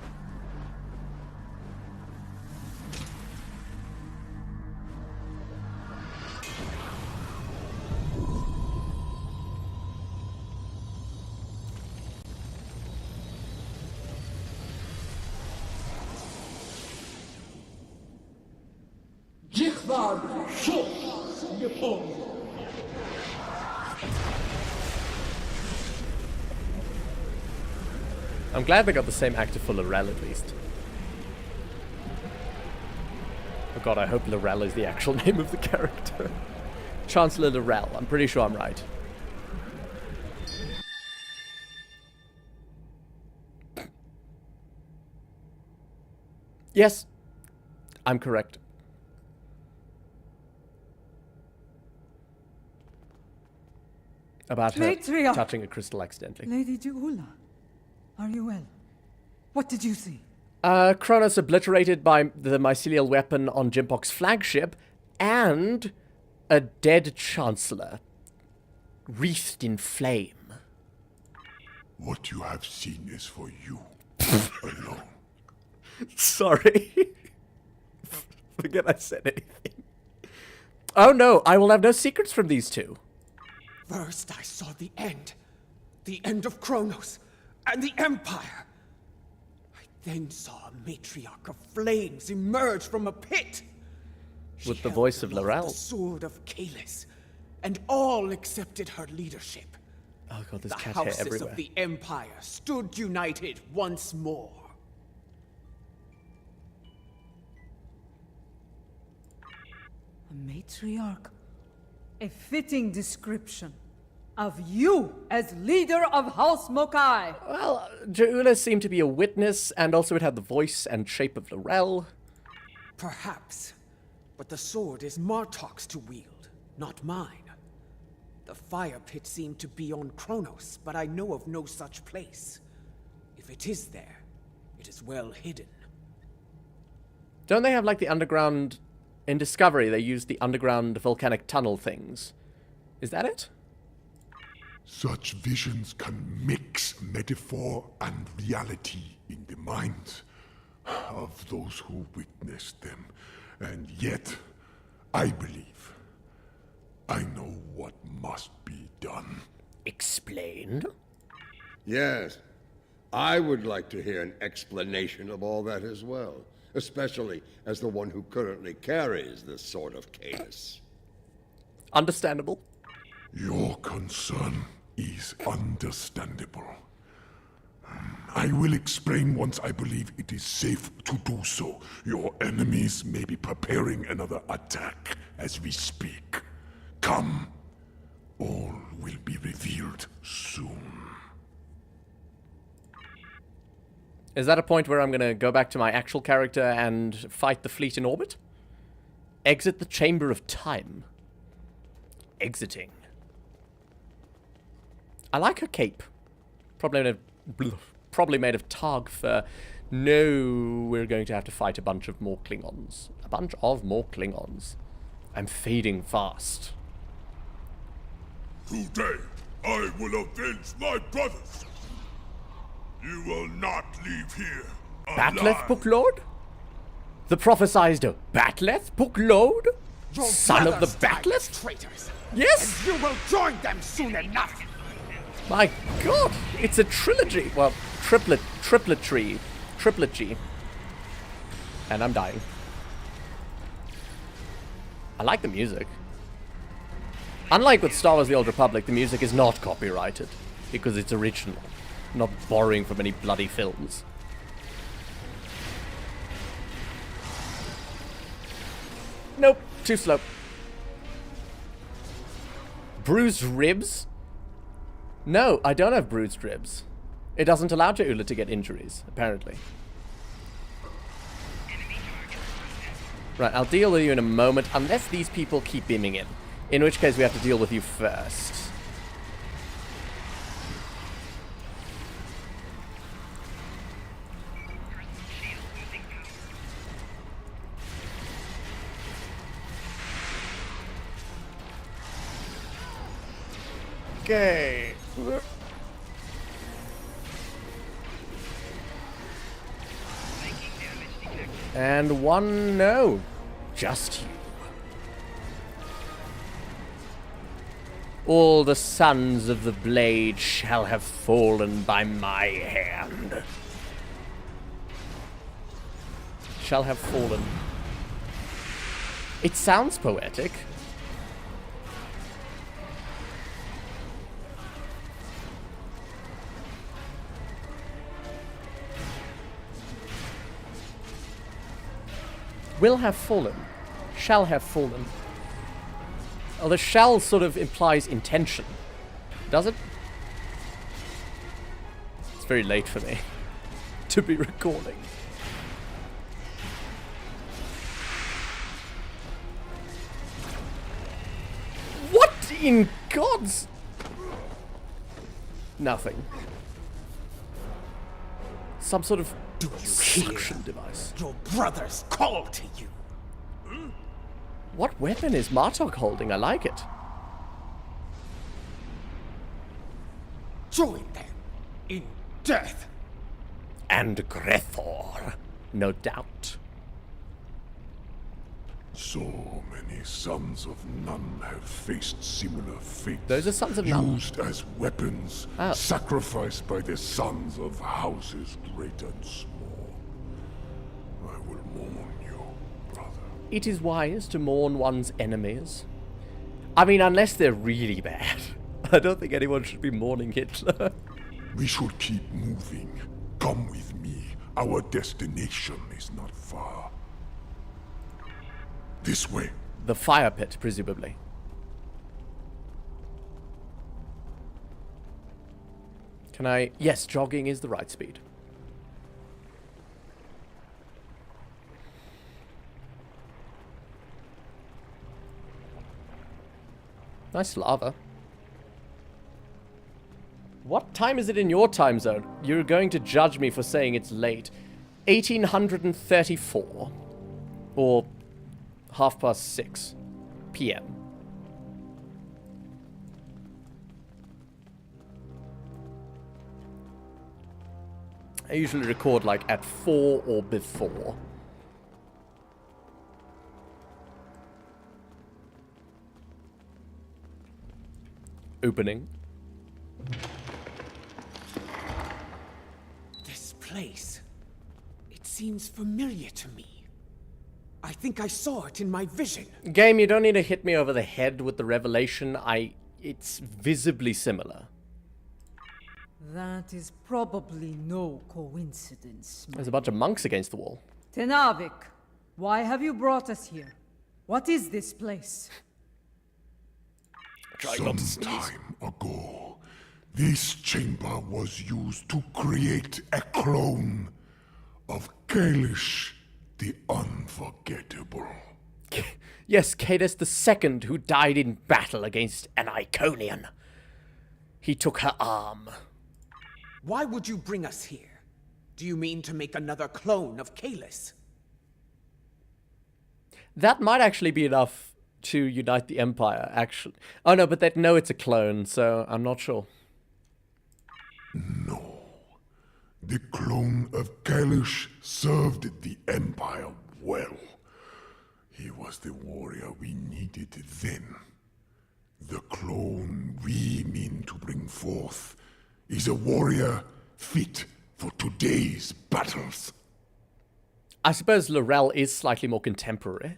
I'm glad they got the same actor for Laurel at least. Oh god, I hope Laurel is the actual name of the character. Chancellor Laurel, I'm pretty sure I'm right. Yes, I'm correct. About her Matriarch! touching a crystal accidentally. Lady J'Ula, are you well? What did you see? Kronos obliterated by the mycelial weapon on Jimpok's flagship, and a dead Chancellor, wreathed in flame. What you have seen is for you alone. Sorry. Forget I said anything. Oh no, I will have no secrets from these two. First I saw the end of Kronos, and the Empire. I then saw a matriarch of flames emerge from a pit. With the voice of Laurel. The sword of Kalis, and all accepted her leadership. Oh god, there's The cat hair houses everywhere. of the Empire stood united once more. A matriarch? A fitting description of you as leader of House Mokai. Well, J'Ula seemed to be a witness, and also it had the voice and shape of Laurel. Perhaps, but the sword is Martok's to wield, not mine. The fire pit seemed to be on Kronos, but I know of no such place. If it is there, it is well hidden. Don't they have like the underground... In Discovery, they used the underground volcanic tunnel things. Is that it? Such visions can mix metaphor and reality in the minds of those who witnessed them. And yet, I believe I know what must be done. Explain? Yes. I would like to hear an explanation of all that as well. Especially as the one who currently carries this sword of Kalis. Understandable. Your concern is understandable. I will explain once I believe it is safe to do so. Your enemies may be preparing another attack as we speak. Come. All will be revealed soon. Is that a point where I'm going to go back to my actual character and fight the fleet in orbit? Exit the Chamber of Time. Exiting. I like her cape. Probably made of targ fur. No, we're going to have to fight a bunch of more Klingons. A bunch of more Klingons. I'm fading fast. Today, I will avenge my brothers. You will not leave here alive. Batleth Booklord? The prophesized Batleth Booklord? Your Son of the brothers died as Batleth? traitors. Yes! And you will join them soon enough. My god, it's a trilogy. Well, tripletry. And I'm dying. I like the music. Unlike with Star Wars The Old Republic, the music is not copyrighted. Because it's original. Not borrowing from any bloody films. Nope, too slow. Bruised ribs? No, I don't have bruised ribs. It doesn't allow J'Ula to get injuries, apparently. Right, I'll deal with you in a moment, unless these people keep beaming in. In which case we have to deal with you first. Okay. And one no. Just you. All the sons of the blade shall have fallen by my hand. Shall have fallen. It sounds poetic. Will have fallen. Shall have fallen. Although shall sort of implies intention. Does it? It's very late for me to be recording. What in God's... Nothing. Some sort of suction device. Your brothers call to you. What weapon is Martok holding? I like it. Join them in death. And Grethor, no doubt. So many sons of none have faced similar fate. Those are sons of none. Used as weapons, sacrificed by the sons of houses great and small. I will mourn you, brother. It is wise to mourn one's enemies. I mean, unless they're really bad. I don't think anyone should be mourning Hitler. We should keep moving. Come with me. Our destination is not far. This way. The fire pit, presumably. Can I... Yes, jogging is the right speed. Nice lava. What time is it in your time zone? You're going to judge me for saying it's late. 1834. Or 6:30 p.m. I usually record like at 4 or before. Opening. This place. It seems familiar to me. I think I saw it in my vision. Game, you don't need to hit me over the head with the revelation. It's visibly similar. That is probably no coincidence. There's a bunch of monks against the wall. Tenavik, why have you brought us here? What is this place? Some time ago, this chamber was used to create a clone of Kalish the Unforgettable. Yes, Cadus II, who died in battle against an Iconian. He took her arm. Why would you bring us here? Do you mean to make another clone of Kalis? That might actually be enough to unite the Empire, actually. Oh no, but they know it's a clone, so I'm not sure. No. The clone of Kalish served the Empire well. He was the warrior we needed then. The clone we mean to bring forth is a warrior fit for today's battles. I suppose Laurel is slightly more contemporary.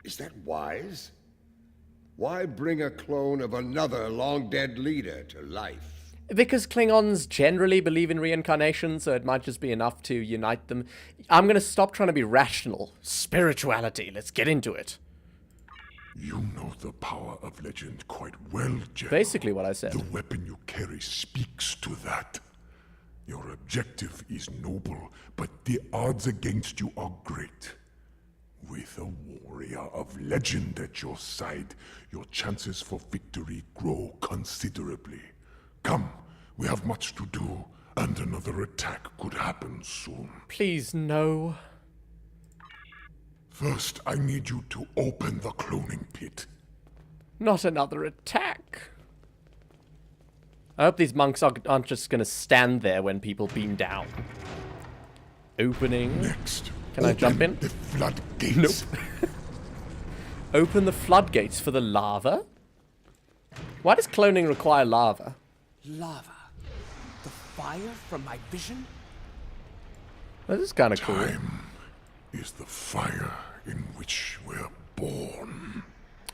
Is that wise? Why bring a clone of another long-dead leader to life? Because Klingons generally believe in reincarnation, so it might just be enough to unite them. I'm going to stop trying to be rational. Spirituality, let's get into it. You know the power of legend quite well, General. Basically what I said. The weapon you carry speaks to that. Your objective is noble, but the odds against you are great. With a warrior of legend at your side, your chances for victory grow considerably. Come, we have much to do, and another attack could happen soon. Please, no. First, I need you to open the cloning pit. Not another attack. I hope these monks aren't just going to stand there when people beam down. Opening. Next, can I jump in? The floodgates. Nope. Open the floodgates for the lava? Why does cloning require lava? Lava? The fire from my vision? This is kind of cool. Time is the fire in which we're born.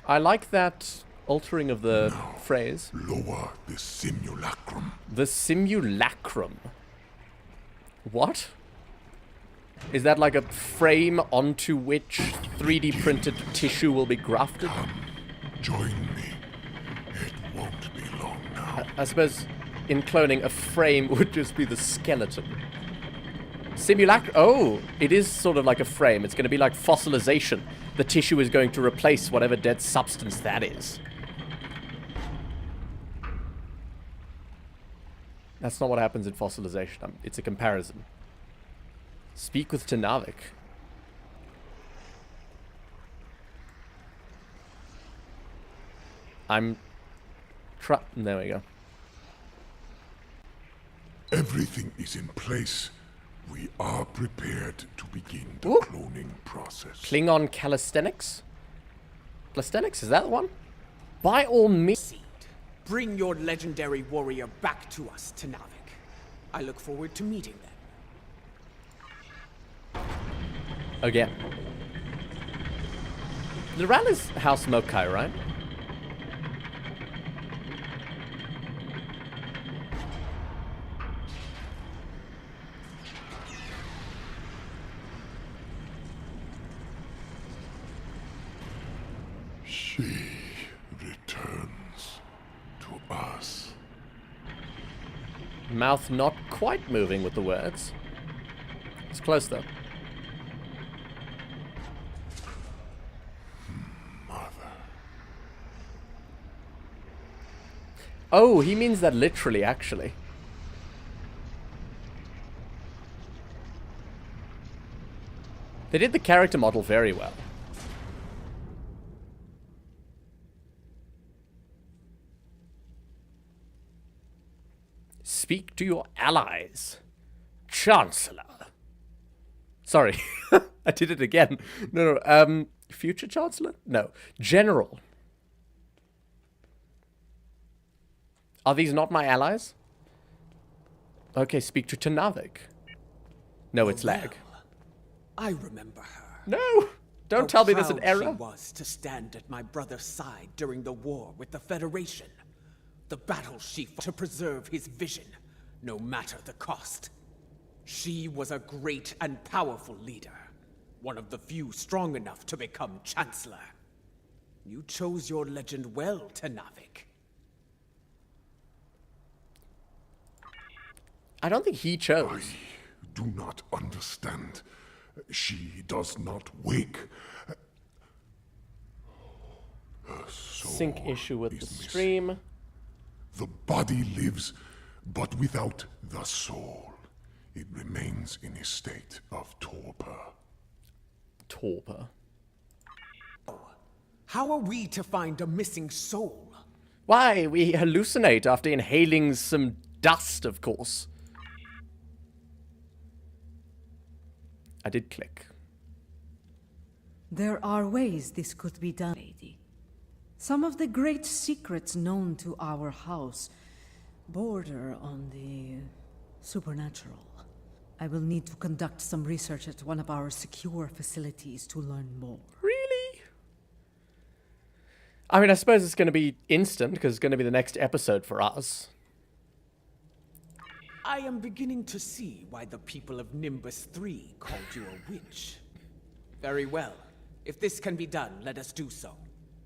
I like that altering of the phrase. Lower the simulacrum. The simulacrum. What? Is that like a frame onto which 3D printed tissue will be grafted? Come, join me. It won't be long now. I suppose in cloning, a frame would just be the skeleton. Simulacrum. Oh, it is sort of like a frame. It's going to be like fossilization. The tissue is going to replace whatever dead substance that is. That's not what happens in fossilization. It's a comparison. Speak with Tenavik. There we go. Everything is in place. We are prepared to begin the cloning process. Klingon calisthenics? Calisthenics, is that the one? By all means. Bring your legendary warrior back to us, Tenavik. I look forward to meeting them. Again. Loran is House Mokai, right? She returns to us. Mouth not quite moving with the words. It's close though. Oh, he means that literally, actually. They did the character model very well. Speak to your allies. Chancellor. Sorry, I did it again. No, future Chancellor? No, General. Are these not my allies? Okay, speak to Tenavik. No, it's lag. I remember her. No! Don't tell me there's an error. She was to stand at my brother's side during the war with the Federation. The battle she fought to preserve his vision, no matter the cost. She was a great and powerful leader. One of the few strong enough to become Chancellor. You chose your legend well, Tenavik. I don't think he chose. I do not understand. She does not wake. Her soul Sync issue with the missing. stream. The body lives, but without the soul. It remains in a state of torpor. Torpor. How are we to find a missing soul? Why, we hallucinate after inhaling some dust, of course. I did click. There are ways this could be done, lady. Some of the great secrets known to our house border on the supernatural. I will need to conduct some research at one of our secure facilities to learn more. Really? I mean, I suppose it's going to be instant, because it's going to be the next episode for us. I am beginning to see why the people of Nimbus 3 called you a witch. Very well. If this can be done, let us do so,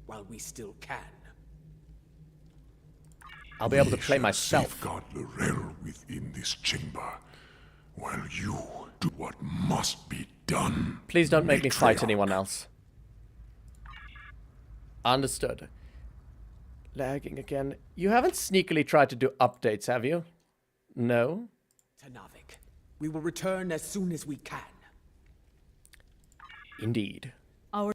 while we still can. I'll be able to play myself. Safeguard Lorel within this chamber, while you do what must be done. Please don't make me fight Matriarch. anyone else. Understood. Lagging again. You haven't sneakily tried to do updates, have you? No? Tenavik, we will return as soon as we can. Indeed. Our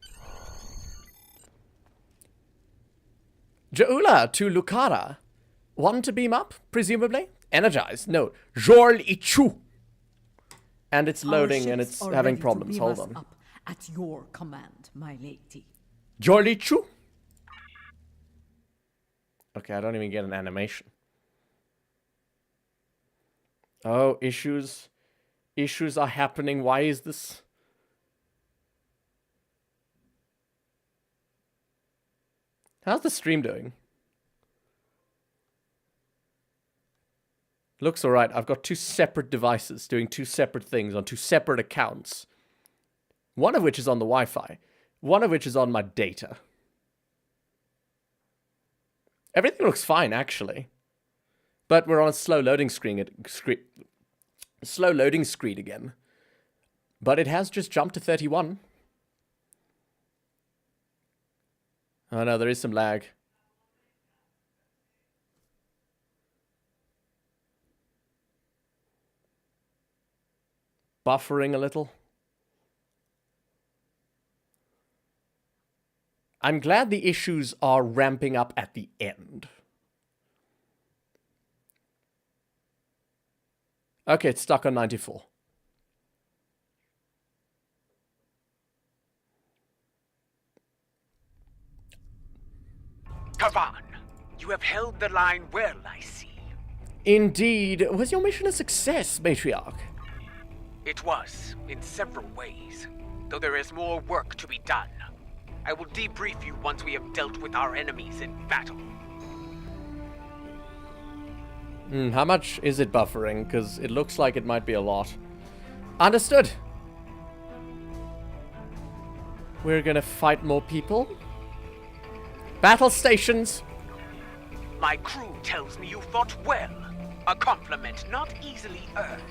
J'Ula to Lucara. one to beam up, presumably. Energize. No. Jorl Ichu. And it's loading and it's having problems. Hold on. Up at your command, my lady. Jorl Ichu. Okay, I don't even get an animation. Oh, issues. Issues are happening. Why is this? How's the stream doing? Looks alright. I've got two separate devices doing two separate things on two separate accounts. One of which is on the Wi-Fi. One of which is on my data. Everything looks fine, actually. But we're on a slow loading screen again. But it has just jumped to 31. Oh no, there is some lag. Buffering a little. I'm glad the issues are ramping up at the end. Okay, it's stuck on 94. Kavan, you have held the line well, I see. Indeed. Was your mission a success, Matriarch? It was, in several ways, though there is more work to be done. I will debrief you once we have dealt with our enemies in battle. How much is it buffering? Because it looks like it might be a lot. Understood. We're gonna fight more people. Battle stations. My crew tells me you fought well. A compliment not easily earned.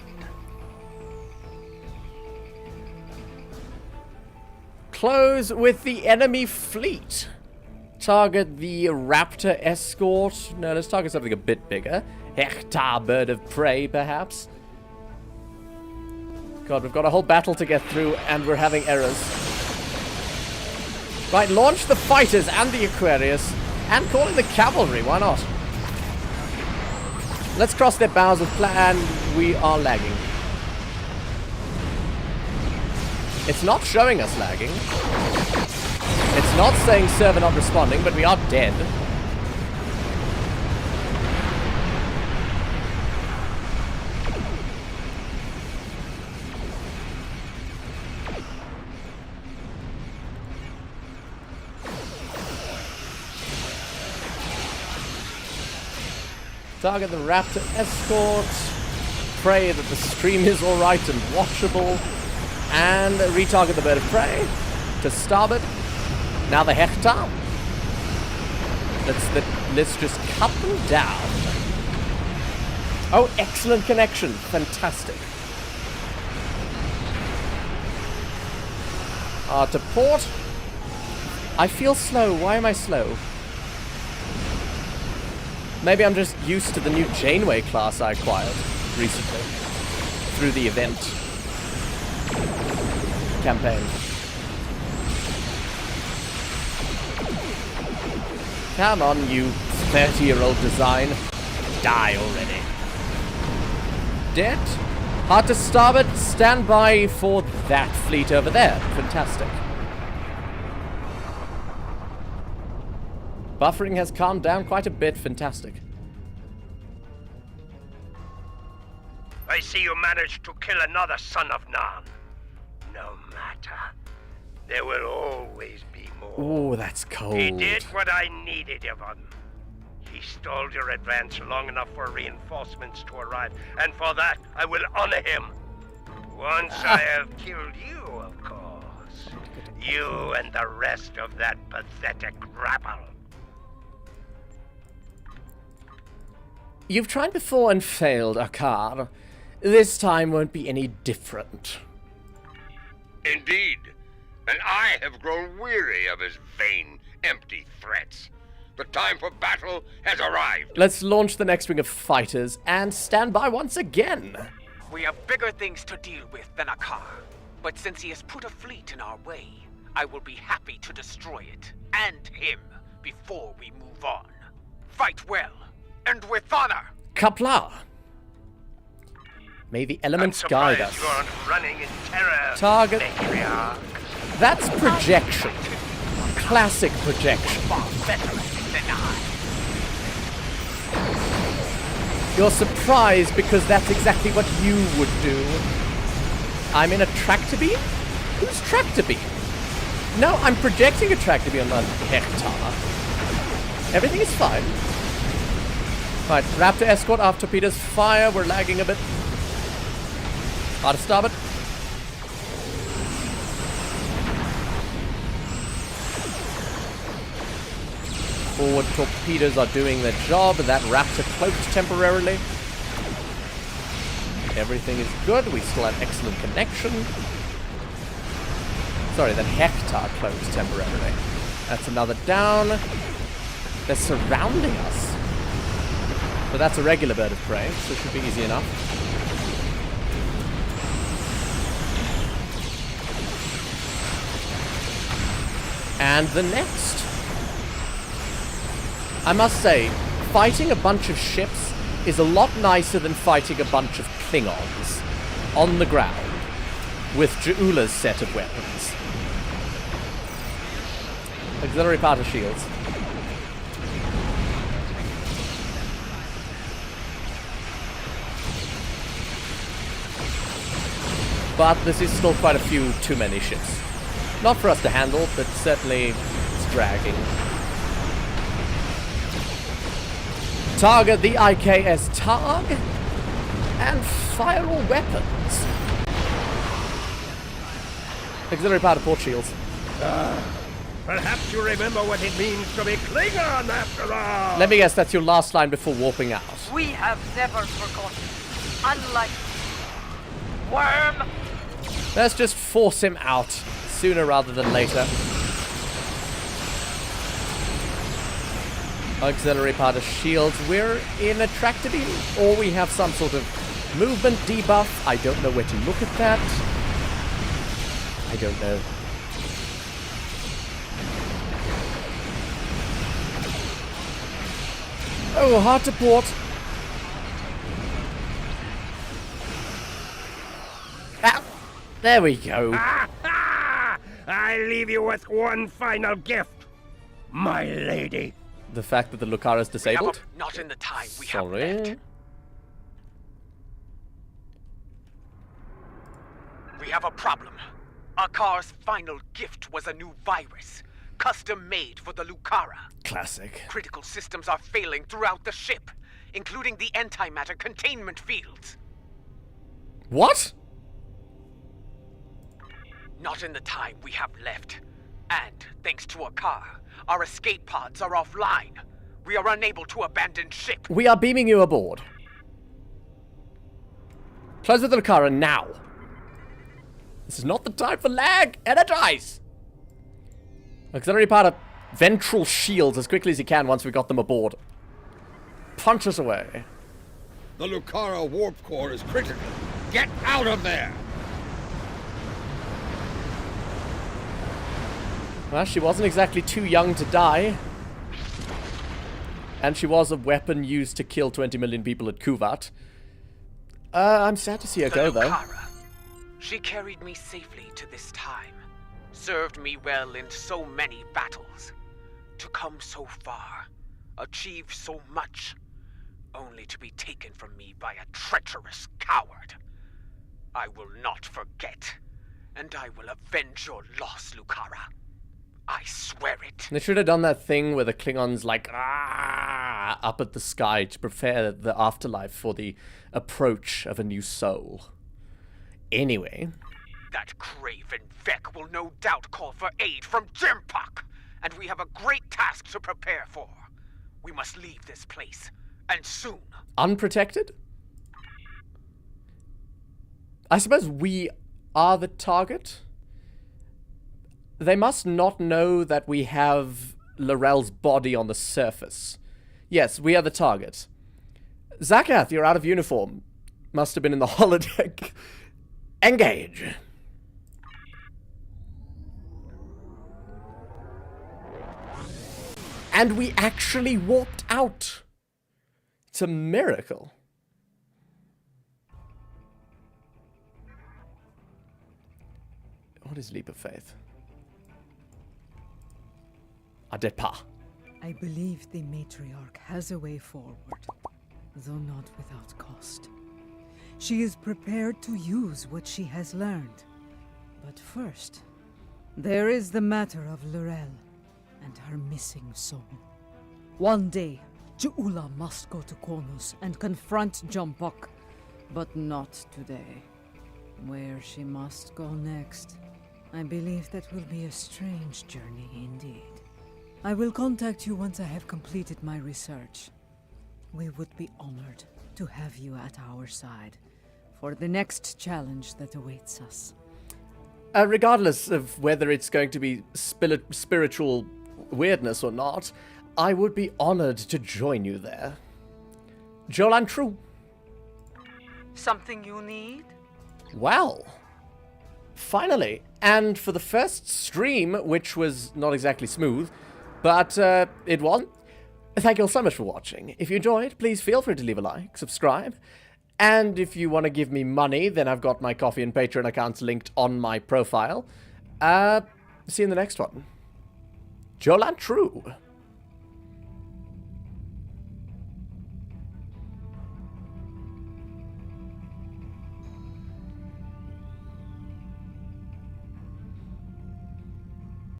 Close with the enemy fleet. Target the Raptor escort. No, let's target something a bit bigger. Ha'DiBaH bird of prey, perhaps. God, we've got a whole battle to get through, and we're having errors. Right, launch the fighters and the Aquarius, and call in the cavalry. Why not? Let's cross their bows with plan. We are lagging. It's not showing us lagging. It's not saying server not responding, but we are dead. Target the Raptor escort. Pray that the stream is alright and watchable. And retarget the bird of prey to starboard. Now the Ha'DiBaH. Let's just cut them down. Oh, excellent connection. Fantastic. To port. I feel slow. Why am I slow? Maybe I'm just used to the new Janeway class I acquired recently through the event campaign. Come on, you 30-year-old design. Die already. Dead. Hard to starboard. Stand by for that fleet over there. Fantastic. Buffering has calmed down quite a bit. Fantastic. I see you managed to kill another son of Nan. No matter. There will always be more. Oh, that's cold. He did what I needed of him. He stalled your advance long enough for reinforcements to arrive, and for that, I will honor him. Once I have killed you, of course. You and the rest of that pathetic rabble. You've tried before and failed, Akar. This time won't be any different. Indeed. And I have grown weary of his vain, empty threats. The time for battle has arrived. Let's launch the next wing of fighters and stand by once again. We have bigger things to deal with than Akar. But since he has put a fleet in our way, I will be happy to destroy it, and him, before we move on. Fight well, and with honor. Kapla. May the elements guide us. You aren't running in terror, Target. Matriarch. That's projection. Classic projection. Far better at it than I. You're surprised because that's exactly what you would do. I'm in a tractor beam? Who's tractor beam? No, I'm projecting a tractor beam on Hector. Everything is fine. Right, Raptor escort after torpedoes fire. We're lagging a bit. Hard to stop it. Forward torpedoes are doing their job. That Raptor cloaked temporarily. Everything is good. We still have excellent connection. Sorry, that Hector cloaked temporarily. That's another down. They're surrounding us. But that's a regular bird of prey, so it should be easy enough. And the next. I must say, fighting a bunch of ships is a lot nicer than fighting a bunch of Klingons on the ground with J'Ula's set of weapons. Auxiliary powder shields. But this is still quite a few too many ships. Not for us to handle, but certainly it's dragging. Target the IKS Targ and fire all weapons. Auxiliary powder port shields. Perhaps you remember what it means to be Klingon after all. Let me guess, that's your last line before warping out. We have never forgotten. Unlike Worm. Let's just force him out sooner rather than later. Auxiliary powder shields. We're in a tractor beam, or we have some sort of movement debuff. I don't know where to look at that. I don't know. Oh, hard to port. Ah, there we go. I leave you with one final gift, my lady. The fact that the Lucara is disabled? Not in the time we Sorry. have left. We have a problem. Akar's final gift was a new virus, custom made for the Lucara. Classic. Critical systems are failing throughout the ship, including the antimatter containment fields. What? Not in the time we have left. And, thanks to Akar, our escape pods are offline. We are unable to abandon ship. We are beaming you aboard. Close with the Lucara now. This is not the time for lag. Energize! Auxiliary powder ventral shields as quickly as you can once we got them aboard. Punch us away. The Lucara warp core is critical. Get out of there! Well, she wasn't exactly too young to die. And she was a weapon used to kill 20 million people at Kuvat. I'm sad to see her go, though. She carried me safely to this time. Served me well in so many battles. To come so far. Achieve so much. Only to be taken from me by a treacherous coward. I will not forget. And I will avenge your loss, Lucara. I swear it. They should have done that thing where the Klingons, like, up at the sky to prepare the afterlife for the approach of a new soul. Anyway. That craven Vec will no doubt call for aid from Jimpak, and we have a great task to prepare for. We must leave this place, and soon. Unprotected? I suppose we are the target? They must not know that we have L'Rell's body on the surface. Yes, we are the target. Zakath, you're out of uniform. Must have been in the holodeck. Engage. And we actually warped out. It's a miracle. What is leap of faith? Ha'DiBaH. I believe the matriarch has a way forward, though not without cost. She is prepared to use what she has learned. But first, there is the matter of L'Rell and her missing soul. One day, J'Ula must go to Qonus and confront Jompok, but not today. Where she must go next, I believe that will be a strange journey indeed. I will contact you once I have completed my research. We would be honored to have you at our side for the next challenge that awaits us. Regardless of whether it's going to be spiritual weirdness or not, I would be honored to join you there. J'Ula True. Something you need? Well, finally, and for the first stream, which was not exactly smooth, but it wasn't. Thank you all so much for watching. If you enjoyed, please feel free to leave a like, subscribe, and if you want to give me money, then I've got my Coffee and Patreon accounts linked on my profile. See you in the next one. J'Ula True.